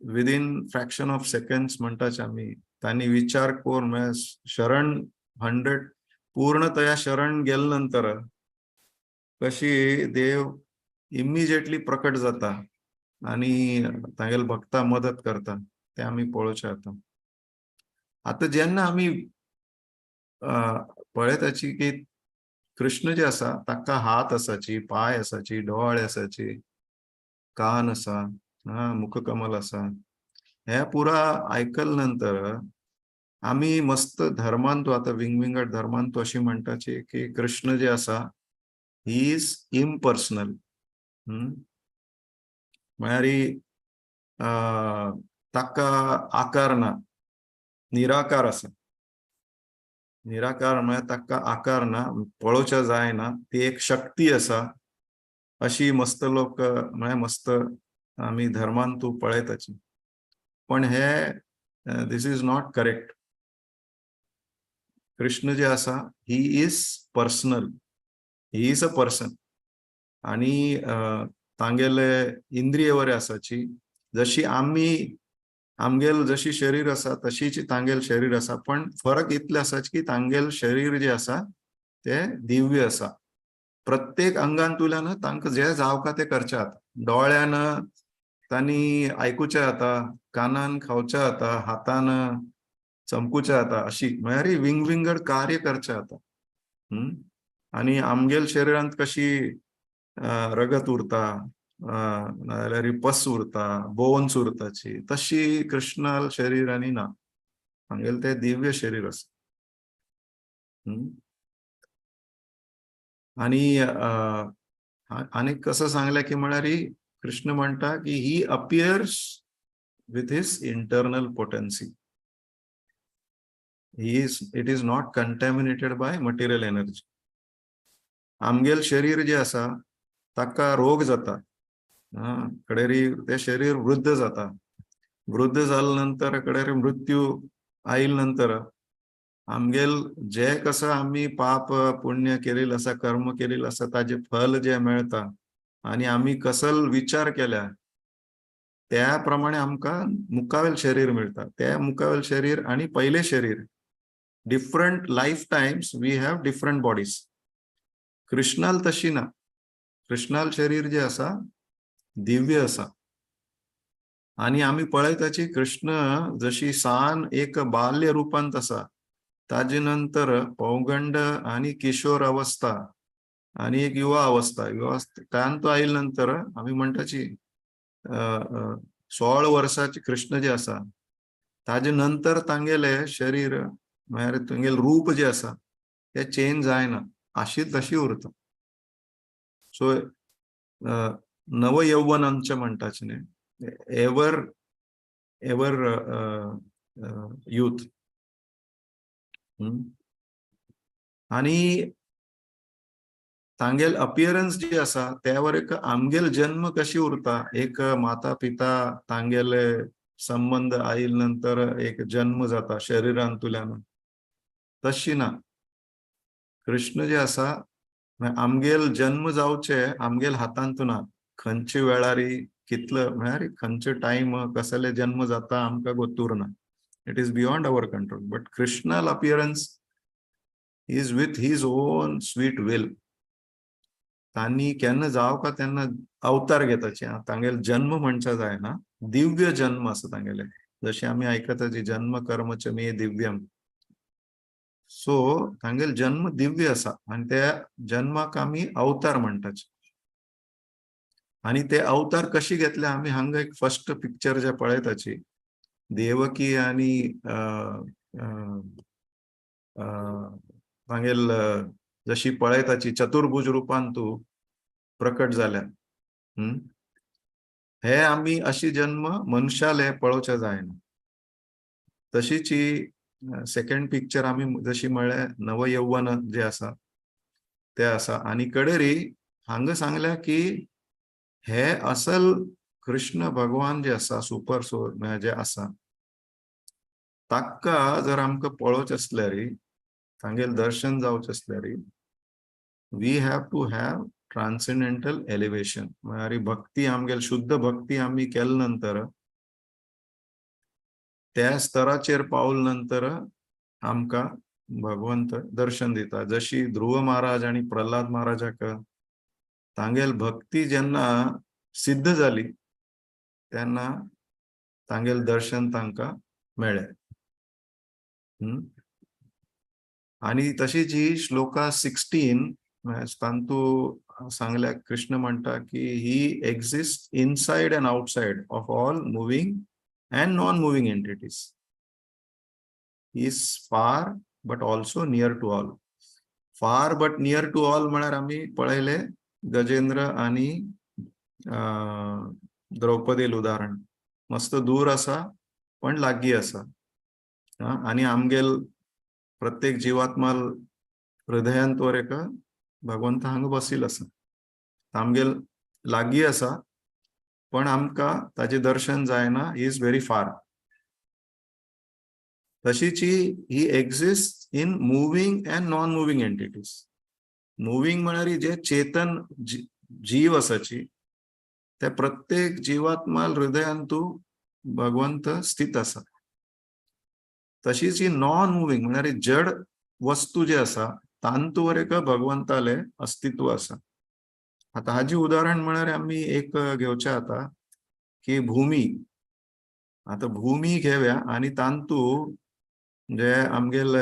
विदिन फ्रॅक्शन ऑफ सेकंड्स म्हणटाच आम्ही तांणी विचार करून शरण 100 पूर्णतया शरण गेले नंतर कशी देव इमिजिएटली प्रकट जाता आणि तांगेल भक्ता मदत करता ते आम्ही पळोवचे आता जेन्ना आम्ही पळयताची की कृष्ण जे आसा ताका हात आसाची, पाय आसाची, डोळे आसाची, कान आसा, मुखकमल आसा, हे पुरा आयकल नंतर आम्ही मस्त धर्मांतू आता विंगविंगड धर्मांतू अशी म्हणटाची की कृष्ण जे आसा ही इज इम्पर्सनल. म्हळ्यार ताका आकार ना, निराकार आसा. निराकार म्हळ्यार ताका आकार ना, पळोवचे जायना, ती एक शक्ती आसा अशी मस्त लोक म्हळ्यार मस्त आम्ही धर्मांतू पळयताची. पण हे दिस इज नॉट करेक्ट. कृष्ण जे आसा he is personal, he is a person आणि तांगेले इंद्रिय वरे आसाची जशी आम्ही आमगेल जशी शरीर आसा तशीच तांगेल शरीर आसा. पण फरक इतले आसाच की तांगेल शरीर जे आसा ते दिव्य आसा. प्रत्येक अंगांतुल्यान तांकां जे जावका ते करचे जाता. डोळ्यान तांणी आयकुचे जाता, कानान खावचे जाता, हातान चमकुचे जाता, अशी म्हळ्यार विंगविंगड कार्य करचे जाता. आणि आमगेल शरिरांत कशी रगत उरता, नाजाल्यार पस उरता, बोन्स उरताची, तशी कृष्णाल शरिरांनी ना. हांगेल ते दिव्य शरीर आसा. आणि आनीक कसं सांगले की म्हळ्यार कृष्ण म्हणटा की he appears with his internal potency. It is not contaminated by material energy. आमगेल शरीर जे आसा ताका रोग जाता, कडेरी ते शरीर वृद्ध जाता. वृद्ध जाले नंतर कडेरी मृत्यू आयिल नंतर आमगेल जे कसं आम्ही पाप पुण्य केलेलं आसा, कर्म केलेलं आसा, ताजे फल जे मेळता आणि आम्ही कसल विचार केल्या त्या प्रमाणे आमकां मुखावेल शरीर मिळता. ते मुखावेल शरीर आणि पहिले शरीर different lifetimes we have different bodies. कृष्णाल तशी ना. कृष्णाल शरीर जे आसा दिव्य आसा आणि आम्ही पळयताची कृष्ण जशी सान एक बाल्य रूपांत आसा, ताजे नंतर पौगंड आणि किशोर अवस्था आणि एक युवा अवस्था, त्यान तो आयिल नंतर आम्ही म्हणटाची 16 वर्षाचे कृष्ण जे आसा ताजे नंतर तांगेले शरीर म्हळ्यार तांगेल रूप जे आसा ते चेंज जायना, अशी तशी उरता. सो नव यौवन आमचे म्हणटाचे न्ही, एवर youth. आणि तांगेल अपियरन्स जी आसा त्यावर एक आमगेल जन्म कशी उरता, एक माता पिता तांगेले संबंध आयिल नंतर एक जन्म जाता शरिरांतुल्यान, तशी ना. कृष्ण जे आसा आमगेल जन्म जावचे आमगेल हातांत ना. खंयचे वेळारी कितलो म्हळ्यार खंयचे टाइम कसले जन्म जाता आमकां गोतूर ना. It is beyond our control. But कृष्णाल appearance is with his own sweet will. तांणी केन्ना जावका तेन्ना अवतार घेताचे. तांगेल जन्म म्हणचा जायना, दिव्य जन्म आसा तांगेले. जशे आमी आयकताचे जन्म कर्मच मे दिव्यम. सो तांगेल जन्म दिव्य आसा आणि त्या जन्माक आमी अवतार म्हणटाचे. आणि ते अवतार कशी घेतले आमी हांगा एक फर्स्ट पिक्चर जे पळयताची देवकी आणि तांगेल जशी पळयताची चतुर्भुज रूपान तू प्रकट जाल्या. हे आम्ही अशी जन्म मनशाले पळोवचे जायना. तशीच सेकंड पिक्चर आम्ही जशी म्हळ्ळे नव यौवन जे आसा ते आसा. आणि कडेरी हांगा सांगल्या की हे असल कृष्ण भगवान जे आसा सुपर सोल जे आसा ताका जर आमकां पळोवचे आसल्यार तांगेल दर्शन जावचे असल्यारी we have to have transcendental elevation. म्हळ्यार भक्ती आमगेल शुद्ध भक्ती आम्ही केल्या नंतर त्या स्तराचेर पावल नंतर आमका भगवंत दर्शन दिता. जशी ध्रुव महाराज आणि प्रल्हाद महाराजाक तांगेल भक्ती जेन्ना सिद्ध झाली तेन्ना तांगेल दर्शन तांका मेळ्ळे. आणि तशीच ही श्लोका 16 तांतू सांगल्या कृष्ण म्हणता की he exist inside and outside of all moving and non moving entities. Is far but also near to all. Far but near to all म्हळ्यार आम्ही पळयले गजेंद्र आणि द्रौपदील उदाहरण. मस्त दूर असा पण लागीं असा. आणि आमगेल प्रत्येक जीवात्माल हृदयांत वर एक भगवंत हांगा बसील असा. आमगेल लागीं असा पण आमका ताचे दर्शन जायना. Is very far. तशीच he exist in moving and non moving entities. Moving म्हळ्यार जे चेतन जीव असाची त्या प्रत्येक जीवात्माल हृदयांतू भगवंत स्थित असा. तशीच ही नॉन मुव्हिंग म्हळ्यार जड वस्तू जे असा तांतूवर एक भगवंताले अस्तित्व असा. आता हाजी उदाहरण म्हळ्यार आम्ही एक घेवचे आता की भूमी. आता भूमी घेव्या आणि तांतू जे आमगेल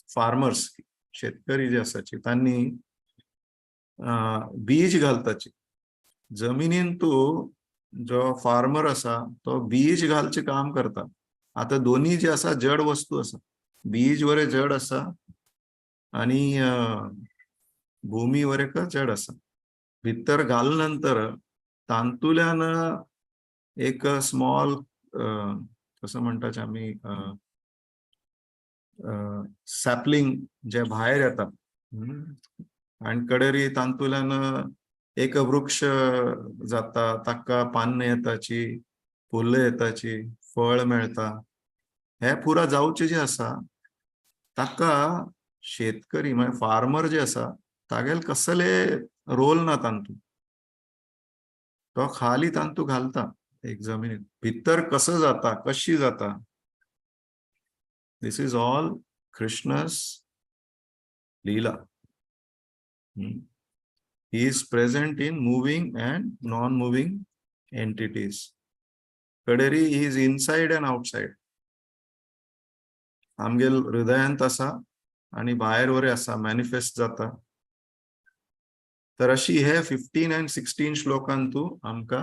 फार्मर्स शेतकरी जे असाची तांनी बीज घालताची. जमिनीन तू जो फार्मर असा तो बीज घालचे काम करता. आता दोन्ही जे असा जड वस्तू असा. बीज वरे जड असा आणि भूमी वर एक जड असा. भितर घालनंतर तांतुल्यान एक स्मॉल कसं म्हणतात आम्ही सॅपलिंग जे बाहेर येतात आणि कडेरी तांतुल्यान एक वृक्ष जाता. ताका पान येताची, फुलं येताची, फळ मेळता. हे पुरा जावचे जे असा ताका शेतकरी म्हणजे फार्मर जे असा तागेल कसले रोल ना तांतू. तो खाली तांतू घालता एक जमिनीत. भितर कसं जाता, कशी जाता. This is all Krishna's leela. He is present in moving and non-moving entities. कडेरी he is inside and outside. आमगेल हृदयांत असा आणि बाहेर वरे असा मॅनिफेस्ट जाता. तर अशी हे 15 and 16 श्लोकांतू आमका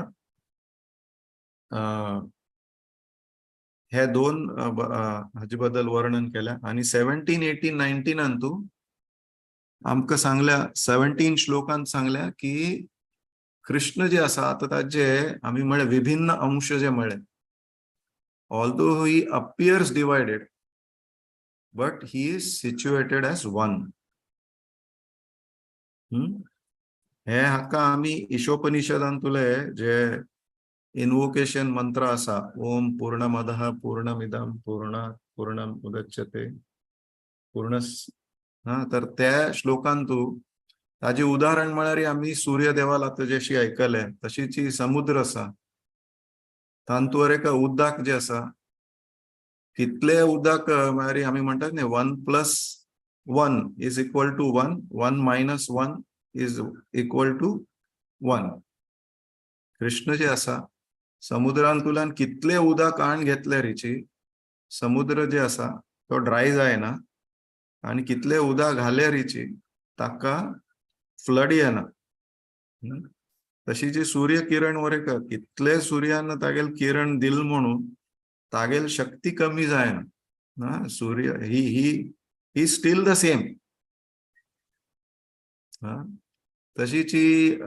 हे दोन हाजे बद्दल वर्णन केल्या. आणि 17, 18, 19 अंतू आमका सांगल्या 17 श्लोकांत सांगल्या की कृष्ण जे असा आता ताजे आम्ही म्हळे विभिन्न अंश जे म्हळे. Although he appears divided but he is situated as one. हे हाका आम्ही ईशोपनिषदांतुले जे इन्वोकेशन मंत्र असा ओम पूर्णमदः पूर्णमिदं पूर्णात् पूर्णम् उदच्यते पूर्णस्. तर त्या श्लोकांतू ताजे उदाहरण म्हळ्यार आम्ही सूर्यदेवाल आता जशी ऐकले तशीच समुद्र असा. तांतूवर एक उदक जे असा कितले उदक म्हळ्यार आम्ही म्हणतात न्ही 1+1 is equal to 1, 1 - 1 is equal to 1. Krishna जे असा समुद्रांतुल्यान कितले उदक आण घेतले रिची समुद्र जे असा तो ड्राय जायना. आणि कितले उदक घाले रिची ताका फ्लड येना. तशी जी सूर्य किरण वर कितले सूर्यान तागेल किरण दिल म्हणून तागेल शक्ती कमी जायना. सूर्य ही स्टील द सेम. तशीच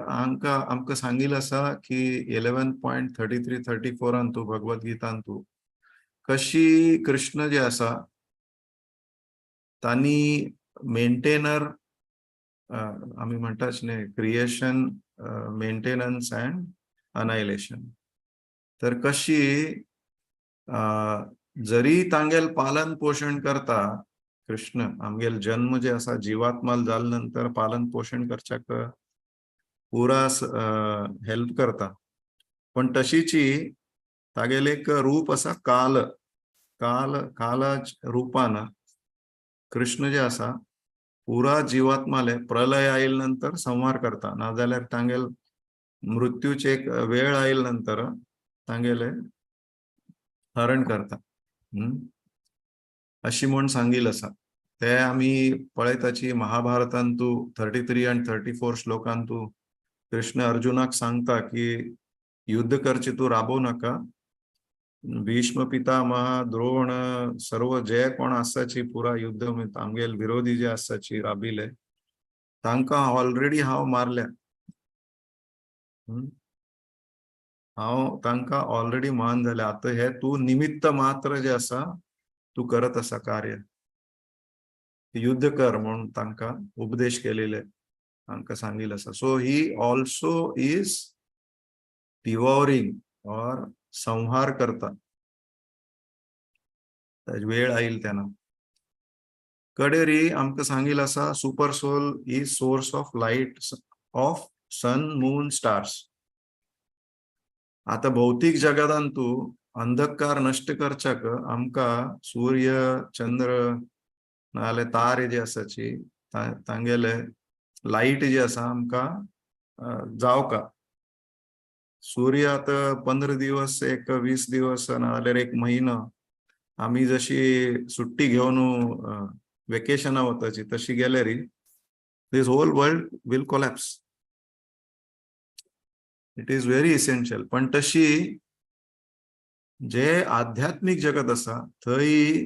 आमका सांगिल असा की 11.33-34 अंतू भगवद्गीतांतू कशी कृष्ण जे असा तांनी मेंटेनर आम्ही म्हणतात न्ही क्रिएशन, मेंटेनन्स अँड अनायलेशन. तर कशी जरी तांगेल पालन पोषण करता कृष्ण आमगेल जन्म जे असा जीवात्माल जाल नंतर पालन पोषण करच्याक पुरा हेल्प करता, पण तशीची तागेल एक रूप असा काल काल कालाच रूपान कृष्ण जे असा पुरा जीवात्माले प्रलय आईल नंतर संहार करता, नाजाल्यार तांगेल मृत्यूचे एक वेळ आईल नंतर तांगेले हरण करता. अशी म्हण सांगिल असा. ते आम्ही पळयताची महाभारतांतू 33 आणि 34 श्लोकांतू कृष्ण अर्जुनाक सांगता की युद्ध करचे तू राबवू नका. भीष्म पितामह द्रोण सर्व जे कोण आसाची पुरा युद्ध आमगेल विरोधी जे आसाची राबिले तांकां ऑलरेडी हांव मारल्या. हांव तांकां ऑलरेडी मान जाल्या. आता हे तू निमित्त मात्र जे असा तू करत असा कार्य. युद्ध कर म्हणून तांकां उपदेश केलेले तांकां सांगिल्लें आसा. सो ही ऑल्सो इज डिवॉरिंग और संहार करता वेळ आईल तेन्ना. कडेरी आमकां सांगिल्लें आसा super soul is source of light of sun moon stars. आता भौतिक जगतांतू अंधकार नष्ट करच्याक आमकां सूर्य चंद्र नाजाल्यार तारे जे आसाची तांगेले लाईट जे आसा आमकां जावका. सूर्य आता 15 दिवस एक 20 दिवस नाजाल्यार एक म्हयनो आम्ही जशी सुट्टी घेऊन वेकेशना वताची तशी गेल्यारी this whole world will collapse. It is very essential. पण तशी जे आध्यात्मिक जगत असा थंय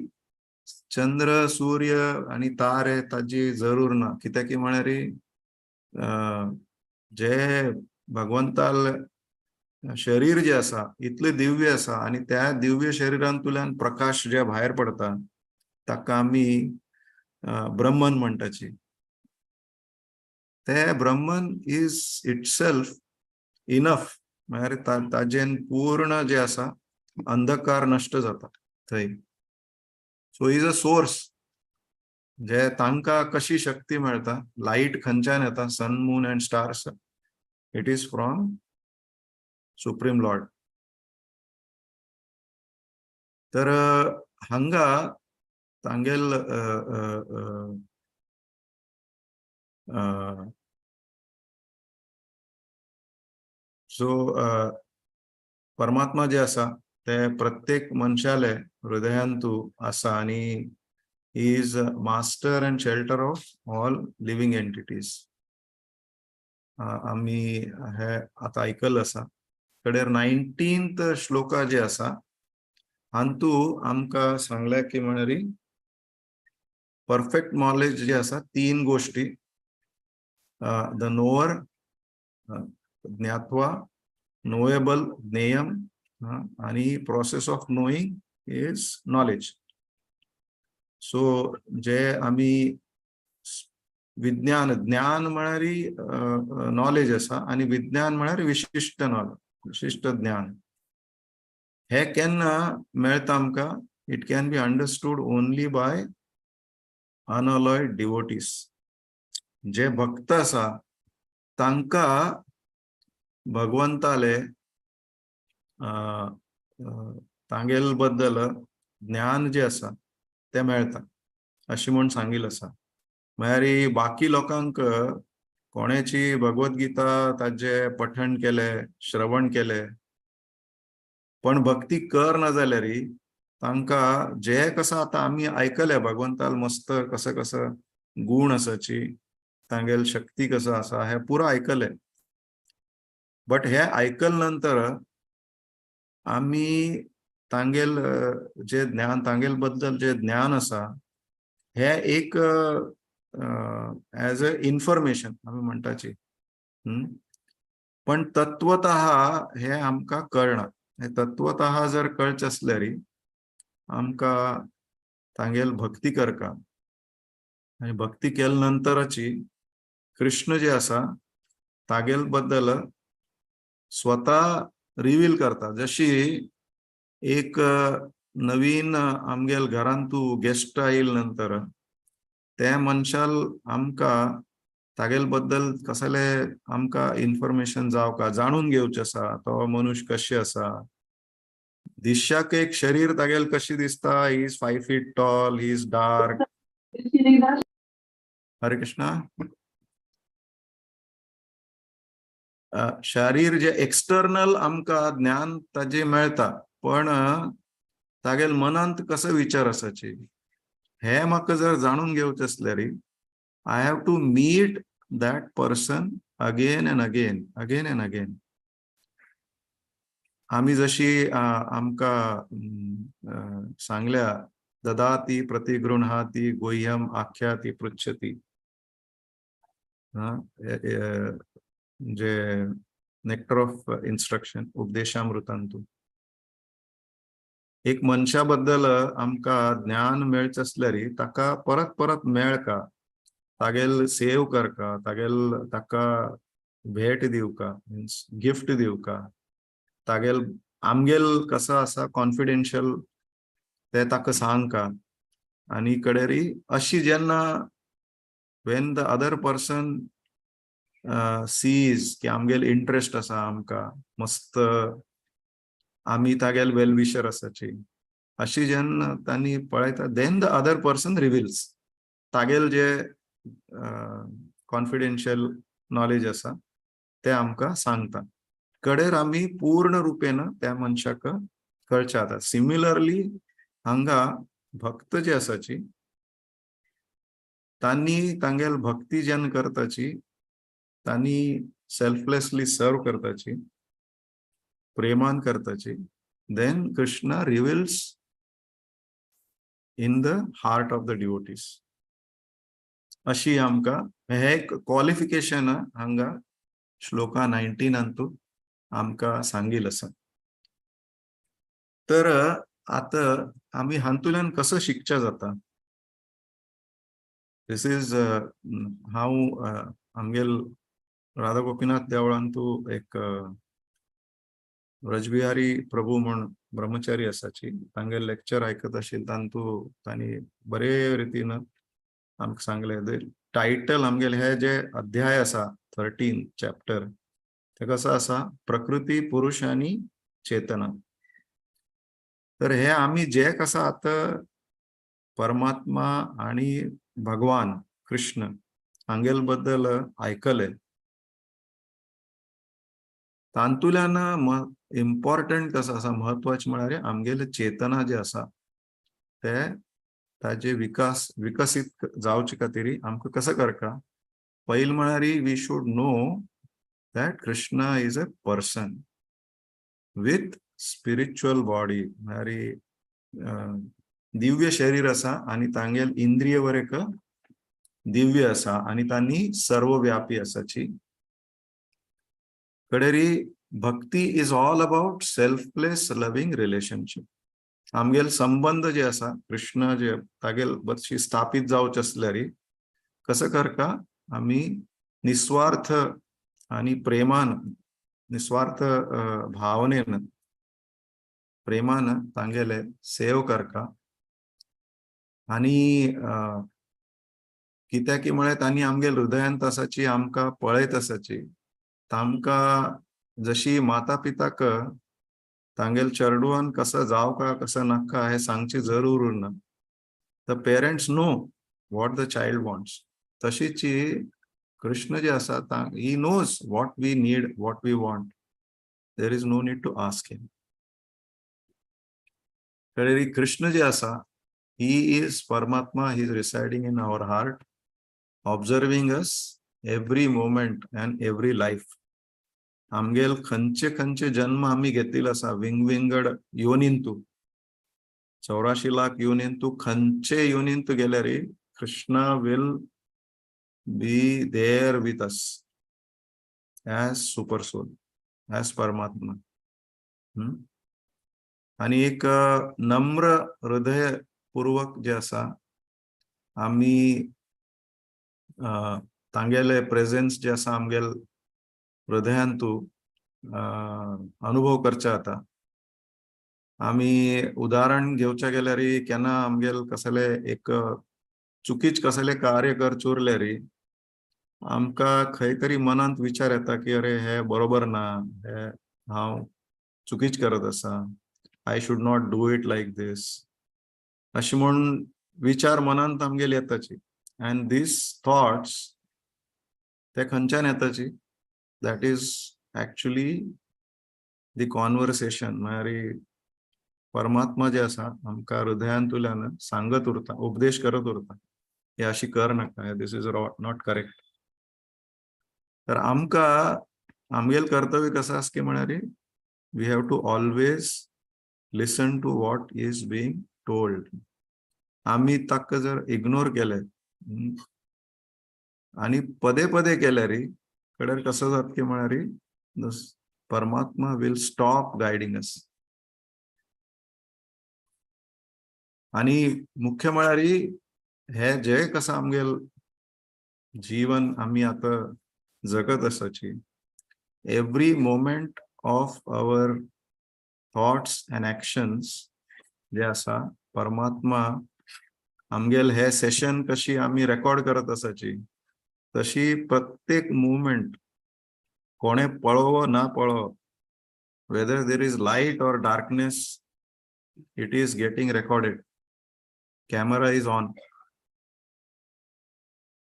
चंद्र सूर्य आणि तारे ताजी जरूर ना. कित्याक की म्हळ्यार जे भगवंताल शरीर जे असा इतले दिव्य असा आणि त्या दिव्य शरीरांतुल्यान प्रकाश जे भायर पडता ताका आमी ब्रह्मन म्हणटाची. ते ब्रह्मन इज इटसेल्फ इनफ. म्हळ्यार ताजेन पूर्ण जे असा अंधकार नष्ट जाता थंय. So is a source. जे तांकां कशी शक्ती मेळता लाईट खंयच्यान येता sun moon and stars. It is from supreme lord. तर हांगा तांगेल सो परमात्मा जे आसा ते प्रत्येक मनशाले हृदयांतू आसा आणि he is master and shelter of all living entities. आम्ही हे आता ऐकलं आसा. कडेर 19th श्लोका जे आसा हांतू आमकां सांगल्या की म्हळ्यार परफेक्ट नॉलेज जे आसा 3 गोष्टी. द नोअर ज्ञात्वा, नोएबल ज्ञेयम आणि process of knowing is knowledge. So जे आम्ही विज्ञान ज्ञान म्हळ्यार नॉलेज आसा आणि विज्ञान म्हळ्यार विशिष्ट नॉलेज विशिष्ट ज्ञान. हे केन्ना मेळटा आमकां? It can be understood only by unalloyed devotees. जे भक्त आसा तांकां भगवंताले तांगेल बद्दल ज्ञान जे आसा ते मेळटा अशी म्हूण सांगिल्लें आसा. म्हळ्यार बाकी लोकांक कोणाची भगवद्गीता ताजे पठण केले श्रवण केले पण भक्ती कर ना जाल्यार तांकां जे कसं आता आम्ही आयकले भगवंताल मस्त कसं कसं गुण आसाची तांगेल शक्ती कसं आसा हे पुरो आयकले. बट हे आयकल नंतर आम्ही तांगेल जे ज्ञान तांगेल बद्दल जे ज्ञान आसा हे एक ॲज अ इन्फॉर्मेशन आम्ही म्हणटाची. पण तत्वतः हे आमकां कळना. हे तत्वतः जर कळचे असल्यार आमकां तांगेल भक्ती करका आणि भक्ती केले नंतरची कृष्ण जे आसा तागेल बद्दल स्वतः रिवील करता. जशी एक नवीन आमगेल घरांतू गेस्ट आयिल नंतर त्या मनशाल आमकां तागेल बद्दल कसले आमकां इन्फॉर्मेशन जावका जाणून घेवचें आसा तो मनुष्य कशें आसा दिश्याक एक शरीर तागेल कशी दिसता he is 5 feet tall he is dark Hare Krishna शरीर जे एक्सटर्नल आमकां ज्ञान ताजे मेळटा पण तागेल मनांत कसो विचार आसाचे हे म्हाका जर जाणून घेवचें आसल्यार I have to meet that person again and again. आम्ही जशी आमकां सांगल्या ददाती प्रतिगृह्णाति गुह्यम आख्याति पृच्छति जे नेक्टर ऑफ इन्स्ट्रक्शन उपदेशामृतांतून एक मनशा बद्दल आमकां ज्ञान मेळचें आसल्यार ताका परत परत मेळका तागेल सेव करका तागेल ताका भेट दिवका मीन्स गिफ्ट दिवका तागेल आमगेल कसो आसा कॉन्फिडेन्शियल ते ताका सांगका आनी कडेरी अशी जेन्ना when the other person sees की आमगेल इंटरेस्ट आसा आमकां मस्त आमी तागेल वेल विशर आसाची अशी जेन्ना तांणी पळयता then the other person reveals तागेल जे कॉन्फिडेन्शियल नॉलेज आसा ते आमकां सांगता कडेर आमी पूर्ण रुपेन त्या मनशाक कळचे जाता सिमिलरली हांगा भक्त जे आसाची तांणी तांगेल भक्ती जेन्ना करताची तांणी सेल्फलेसली सर्व करताची प्रेमान करताची then Krishna reveals in the heart of the devotees अशी आमकां हे एक क्वालिफिकेशन हांगा श्लोका 19 आमकां सांगिल्लें आसा तर आतां आमी हातूंतल्यान कसो शिकचे जाता दिस इज हांव आमगेल राधा गोपीनाथ देवळांतू एक रजबिहारी प्रभू म्हण ब्रह्मचारी आसाची तांगे लेक्चर आयकत आशिल्ले तांतू तांणी बरे रितीन आमकां सांगले टायटल आमगेले हे जे अध्याय आसा 13 चॅप्टर ते कसो आसा प्रकृती पुरुष आनी चेतना तर हे आमी जे कसो आतां परमात्मा आनी भगवान कृष्ण हांगेल बद्दल आयकले तांतुल्यान इम्पॉर्टंट कसो आसा महत्वाचे म्हळ्यार आमगेले चेतना जे आसा ते ताजे विकसित जावचे खातीर आमकां कसो करता पयलीं म्हळ्यार we should know that Krishna is a person with spiritual body म्हळ्यार दिव्य शरीर आसा आनी तांगेल इंद्रिय वरेक दिव्य आसा आनी तांणी सर्वव्यापी आसाची कडेरी bhakti is all about selfless loving relationship आमगेल संबंध जे आसा कृष्ण जे तागेल बदशी स्थापित जावचे आसल्यार कसो करता आमी निस्वार्थ आणि प्रेमान निस्वार्थ भावनेन प्रेमान तांगेले सेव करता आणि कित्याक म्हळ्यार तांणी आमगेल हृदयांत आसाची आमकां पळयत आसाची तांकां जशी माता पिताक तांगेल चेडवान कसो जावका कसो नाका हे सांगची जरूर उरना the parents know what the child wants तशीच कृष्ण जे आसा he knows what we need what we want there is no need to ask him कळ्ळें कृष्ण जे आसा he is Paramatma he is residing in our heart observing us every moment and every life आमगेल खंयचे जन्म आमी घेतिल्ले आसा विंगड योनींतू 84 लाख योनींतू खंयचे योनींतू गेल्यार Krishna will be there with us as super soul as Paramatma आणि एक नम्र हृदय पूर्वक जे आसा आमी तांगेले प्रेझेन्स जे आसा आमगेल हृदयांतू अनुभव करचे जाता आमी उदाहरण घेवचे गेल्यार केन्ना आमगेल कसले एक चुकीच कसले कार्य करचे उरले रे आमकां खंय तरी मनांत विचार येता की अरे हे बरोबर ना, हे हांव चुकीच करत आसा, I should not do it like this अशें म्हूण विचार मनांत आमगेले येताची अँड दीस थॉट्स ते खंयच्यान येताची that is actually the conversation म्हळ्यार परमात्मा जे आसा आमकां हृदयांतल्यान सांगत उरता, उपदेश करत उरता हे अशी कर नाका, दिस इज नॉट करेक्ट. तर आमकां आमगेल कर्तव्य कसं आसा की म्हळ्यार we have to always listen to what is being told. आम्ही ताका जर इग्नोर केले आणि पदे पदे केले रे कडेर कसं जाता की म्हळ्यार परमात्मा विल स्टॉप गायडिंग अस. आणि मुख्य म्हळ्यार हे जे कसं आमगेल जीवन आम्ही आता जगत आसाची every moment of our thoughts and actions जे आसा परमात्मा आमगेल हे सेशन कशी आम्ही रेकॉर्ड करत आसाची तशी प्रत्येक मुवमेंट कोणे पळोवो ना पळोवो whether there is light or darkness it is getting recorded. Camera is on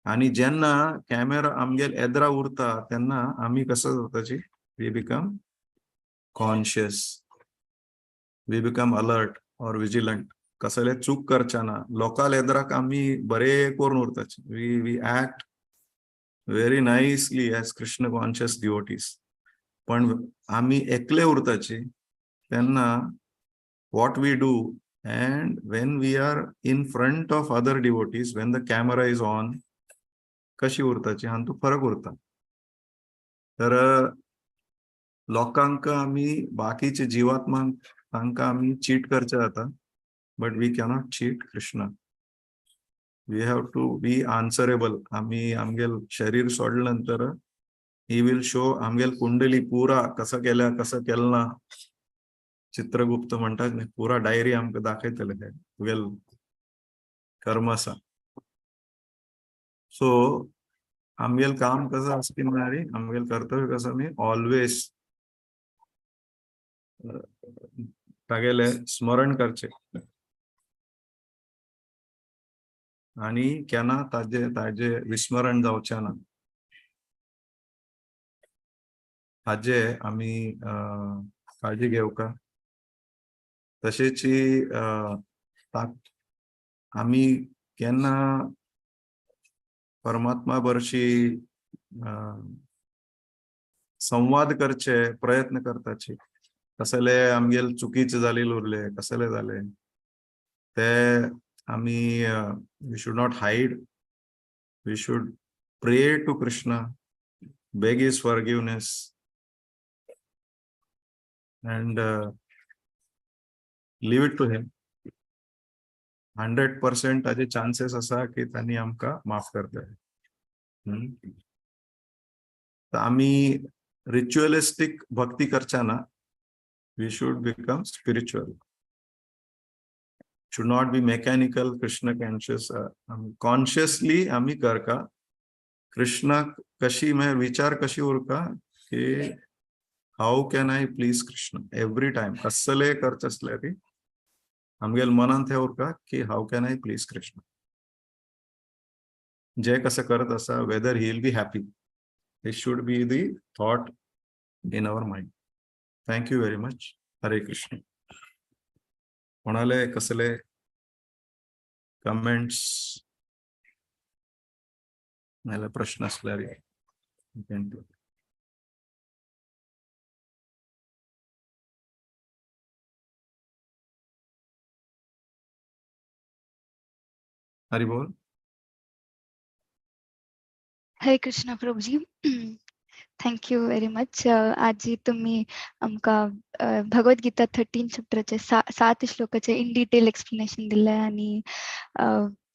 आणि जेन्ना कॅमेरा आमगेल एद्रा उरता तेन्ना आम्ही कसं जाताची we become conscious, we become alert or vigilant. कसले चूक करचे ना लोकाल एद्राक आम्ही बरे करून उरताची. We act very nicely as Krishna conscious devotees. पण आम्ही एकले उरताची तेन्ना what we do and when we are in front of other devotees when the camera is on कशी उरताची हातूंत फरक उरता. तर लोकांक आम्ही बाकीचे जीवात्मांक तांकां आम्ही चीट करचे जाता but we cannot cheat Krishna. We have to be answerable. आम्ही आमगेल शरीर सोडल्या नंतर ही विल शो आमगेल कुंडली पुरा कसं केल्या कसं केलं ना. चित्रगुप्त म्हणतात न्ही पुरा डायरी आमकां दाखयतले ते तुगेल कर्म आसा. सो आमगेल काम कसं आसा की म्हळ्यार आमगेल कर्तव्य कसं आमी ऑलवेज तागेले स्मरण करचे आणि केन्ना ताजे विस्मरण जावचे ना हाजे आमी काळजी घेवका. तशेंच आमी केन्ना परमात्मा बरशी संवाद करचे प्रयत्न करताचे. कसले आमगेल चुकीचे जालेले उरले कसले जाले ते आमी we should not hide. We should pray to Krishna, beg his forgiveness and leave it to him. 100% ताजे चान्सेस आसा की तांणी आमकां माफ करतले. तर आमी रिच्युअलिस्टिक भक्ती करचे ना. We should become spiritual. Should not be mechanical Krishna conscious. Consciously आमी करका कृष्ण कशी म्हणजे विचार कशी उरका की how can I please Krishna every time. कसले करचे असले ती आमगेल मनांत हे उरका की how can I please Krishna. जे कसं करत आसा whether he will be happy. This should be the thought in our mind. Thank you very much. Hare Krishna. कोणाले कसले कमेंट्स नाल्यार प्रश्न असल्यार हरि बोल. हरे कृष्ण प्रभुजी. Thank you very much. आज तुम्ही आमकां भगवद्गीता 13 चॅप्टरचे 7 श्लोकाचे इन डिटेल एक्सप्लेनेशन दिले आणि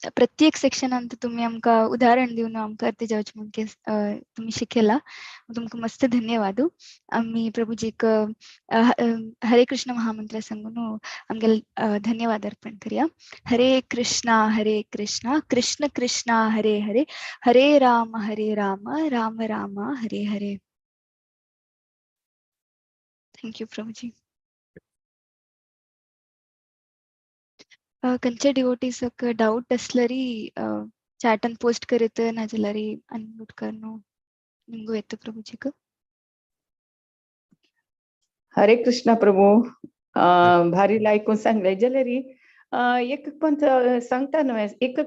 प्रत्येक सेक्शनांत तुम्ही आमकां उदाहरण दिवन आमकां ते जजमेंट केस तुम्ही शिकयला तुमकां मस्त धन्यवाद. आम्ही प्रभुजीक हरे कृष्ण महामंत्र सांगून आमगेल धन्यवाद अर्पण करूया. हरे कृष्णा कृष्ण कृष्णा हरे हरे हरे राम राम राम हरे हरे. थँक्यू प्रभुजी. खंयचे डिवोटीसक डाऊट असल्यारी चॅटन पोस्ट करीत नाजाल्यारी अनम्यूट करून निमगू येतो प्रभुजीक. हरे कृष्ण प्रभू. भारी लायकून सांगले जाल्यारी एक पंत सांगता न्हय एक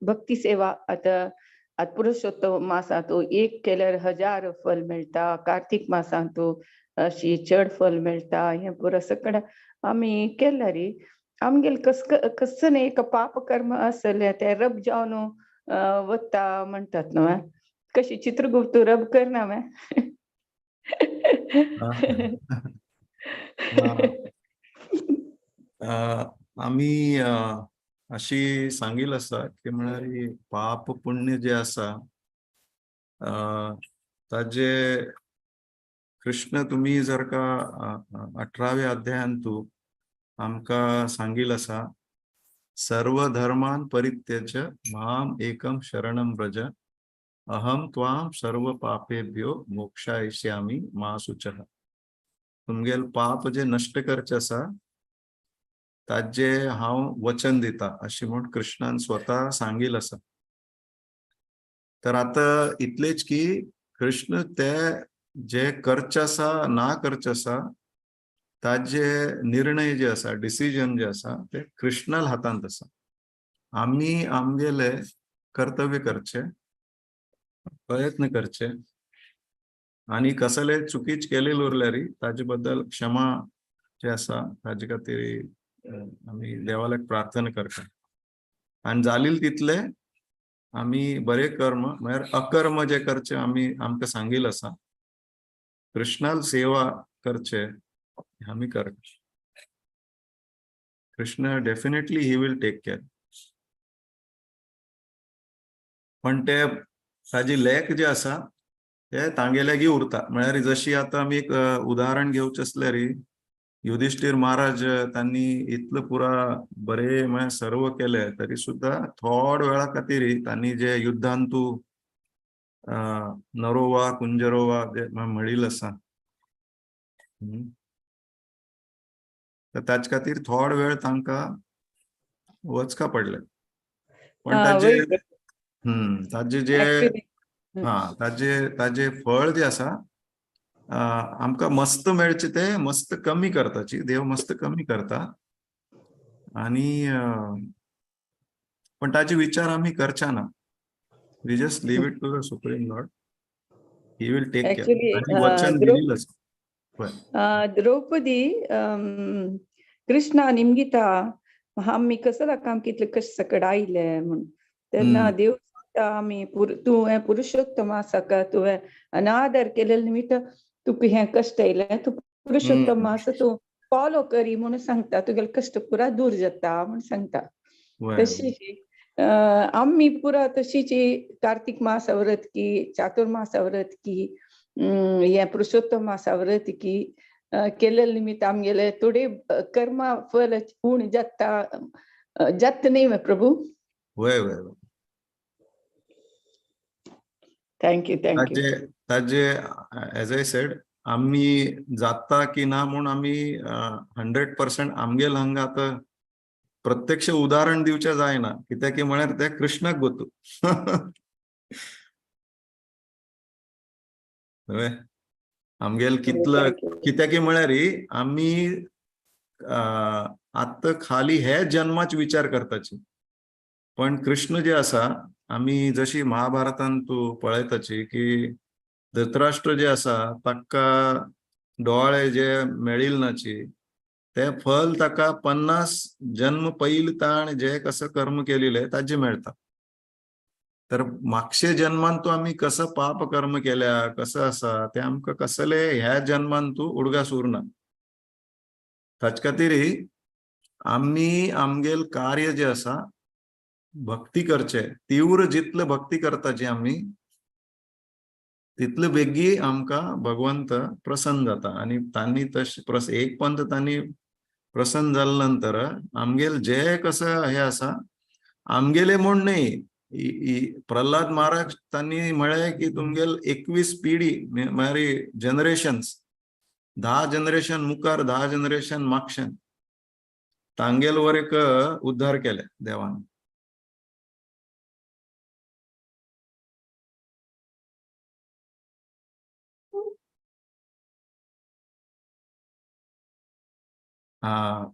भक्ती सेवा आतां पुरुषोत्तम मासांत एक केल्यार 1000 फल मेळटा, कार्तिक मासांत अशी चड फल मेळटा. हे पुरो सकड आमी केल्यारी आमगेल कसं न्ही एक पाप कर्म आसले ते रब जावन वता म्हणटात न्हय. कशी चित्रगुप्त रब करना आम्ही अशी सांगिल आसा की म्हळ्यार पाप पुण्य जे आसा ताजे कृष्ण तुम्ही जर का 18व्या अध्यायांत आमकां सांगिल आसा सर्व धर्मान परित्यज्य माम एकम शरणम व्रज अहम त्वाम सर्व पापेभ्यो मोक्षयिष्यामि मा शुचः. तुमगेल पाप जे नष्ट करचे आसा ताजे हांव वचन दिता अशी म्हण कृष्णान स्वता सांगिल आसा. तर आता इतलेच की कृष्ण ते जे करचे आसा ना करचे आसा ताजे निर्णय जे आसा डिसिजन जे आसा ते कृष्णाल हातांत आसा. आम्ही आमगेले कर्तव्य करचे, प्रयत्न करचे आणि कसले चुकीच केलेले उरल्यारी ताजे बद्दल क्षमा जे आसा ताजे खातीर आमी देवाक प्रार्थना करता. आणि जालील तितले आमी बरे कर्म म्हळ्यार अकर्म जे करचे आमकां सांगिल आसा कृष्णाल सेवा करचे आमी करता. Krishna definitely he will take care. पण ते ताजी लेख जे आसा ते तांगेल्यागी उरता. म्हळ्यार जशी आता आमी एक उदाहरण घेवचे असल्यार युधिष्ठिर महाराज त्यांनी इतलं पुरा बरे म्हळ्यार सर्व केले तरी सुद्धा थोड वेळा खातीर त्यांनी जे युद्धांतू नरोवा कुंजरोवा जे म्हणिल्लें आसा तर ताचे खातीर थोड वेळ तांकां वचका पडले. पण ताजे जे ताजे फळ जे आसा आमकां मस्त मेळचे ते मस्त कमी करताची देव मस्त कमी करता. आणि पण ताचे विचार आम्ही करचा ना. We just leave it to the supreme lord. He will take care. आणि वचन दिलेलं आसा. द्रौपदी कृष्णा निमगिता आमी कसला काम कितले कष्ट सकड आयले म्हण तेन्ना देव आमी तुवें पुरुषोत्तम आसा का तुवें अनादर केलेले निमित्त तुका हे कष्ट येयले तू पुरुषोत्तम आसा तू फॉलो करी म्हणून सांगता तुगेले कष्ट पुरा दूर जाता म्हणून सांगता. तशी आम्ही पुरा तशीच कार्तिक मासा व्रत की चातुर्मासा व्रत की हे पुरुषोत्तम मासा व्रत की केलेले निमित्त आमगेले थोडे कर्मा फल उण जाता जात न्ही प्रभू. वय वय वय. Thank you thank you. ताजे एज आय सेड आम्ही जाता की ना म्हणून आम्ही 100% आमगेल हांगा आता प्रत्यक्ष उदाहरण दिवचे जायना कित्याक की म्हळ्यार ते कृष्णाक गोतू. आमगेल कितलं कित्याक की म्हळ्यार आम्ही आता खाली हे जन्माच विचार करताची. पण कृष्ण जे आसा आम्ही जशी महाभारतांत तू पळयताची की धृतराष्ट्र जे आसा ताका डोळे जे मेळिल्ले नाची ते फल ताका 50 जन्म पयलीं ताण जे कसं कर्म केलेले ताजे मेळटा. तर मागचे जन्मांत तू आम्ही कसं पाप कर्म केल्या कसं आसा ते आमकां कसले ह्या जन्मांत तू उडगास उरना. ताचे खातीर आम्ही आमगेल कार्य जे आसा भक्ती करचे तीव्र जितलं भक्ती करताची आम्ही तितलं बेगी आमका भगवंत प्रसन्न जाता आणि तांणी तश एक पंत तांणी प्रसन्न झाल्यानंतर आमगेल जे कसं हे असा आमगेले म्हण नाही प्रल्हाद महाराज त्यांनी म्हळे की तुमगेल 21 पिढी मारी जनरेशन्स 10 जनरेशन मुखार 10 जनरेशन मागशन तांगेल वर एक उद्धार केले देवान. हा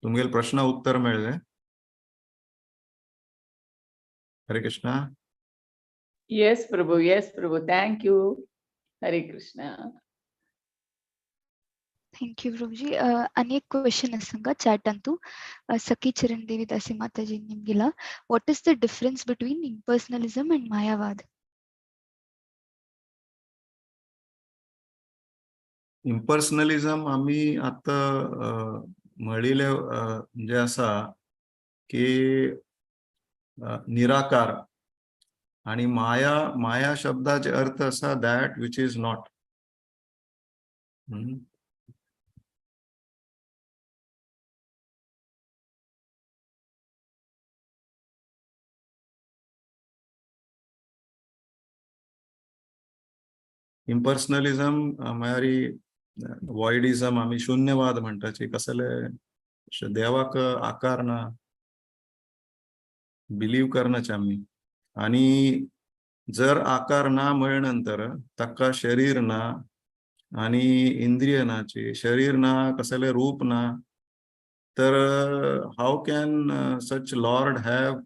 तुमगेल प्रश्न उत्तर मिळले. हरे Krishna. Yes, Prabhu. Yes, Prabhu. Thank you. Hare Krishna. Thank you Prabhuji. आणि एक क्वेश्चन आसा चॅट अंतू सखी चिरंदेवी दासी माताजी निमगिला. What is the difference between impersonalism and Mayavad? Impersonalism आम्ही आता म्हणले म्हणजे असा की निराकार आणि माया शब्दाचे अर्थ असा दॅट विच इज नॉट. इम्पर्सनलिझम मारी वॉइडिझम आम्ही शून्यवाद म्हणटाची कसले देवाक आकार ना बिलीव करनाचे आम्ही आणि जर आकार ना म्हळ्यानंतर ताका शरीर ना आणि इंद्रिय नाची शरीर ना कसले रूप ना तर how can such Lord have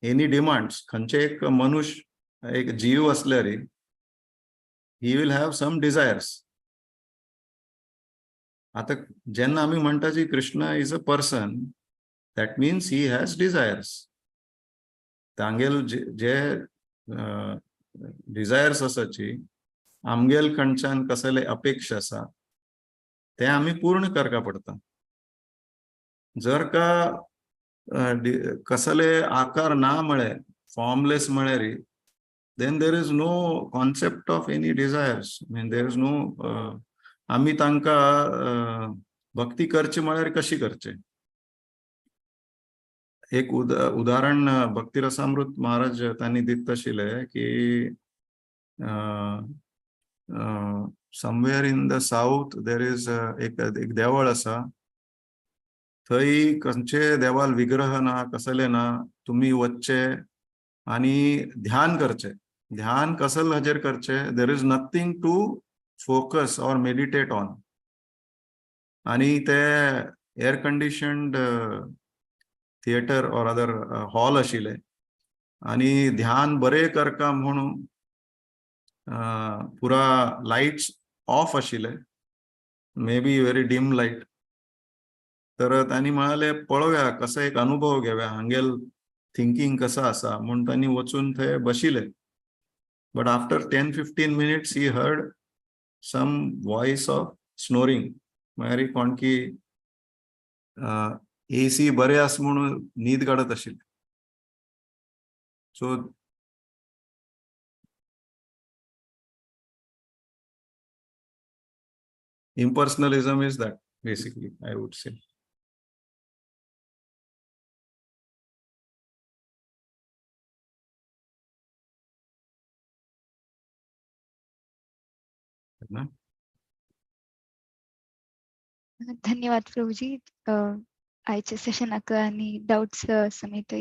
any demands. खंयचे एक मनुष्य एक जीव असल्यार he will have some desires. आता जेन्ना आम्ही म्हणटाची Krishna is a person that means he has desires. तांगेल जे डिझायर्स आसाची आमगेल खंयच्यान कसले अपेक्षा आसा ते आम्ही पूर्ण करका पडता. जर का कसले आकार ना म्हळे फॉर्मलेस म्हळ्यार then there is no concept of any desires. I mean there is no आम्ही तांका भक्ती करची म्हळ्यार कशी करचे. एक उदाहरण भक्ती रसामृत महाराज त्यांनी दित आशिल्ले की somewhere in the south there is एक देवळ असा थंय खंयचे देवाल विग्रह ना कसले ना तुम्ही वच्चे आणि ध्यान करचे. ध्यान कसल हजेर करचे. There is nothing to focus or meditate on. आणि ते air conditioned theatre or other hall आशिल्ले आणि ध्यान बरे करका म्हणून पुरा लाइट्स ऑफ आशिल्ले may be very dim light. तर त्यांनी म्हणाले पळोवया कसं एक अनुभव घेऊया हांगेल थिंकिंग कसं असा म्हणून त्यांनी वचून थंय बशिले. But after 10-15 minutes he heard some voice of snoring. मारी कोण की AC बरे आस म्हणून न्हीद काढत आशिल्ले. So impersonalism is that basically I would say. धन्यवाद प्रभूजी. आयचे सेशन आणि डाउट्स समेत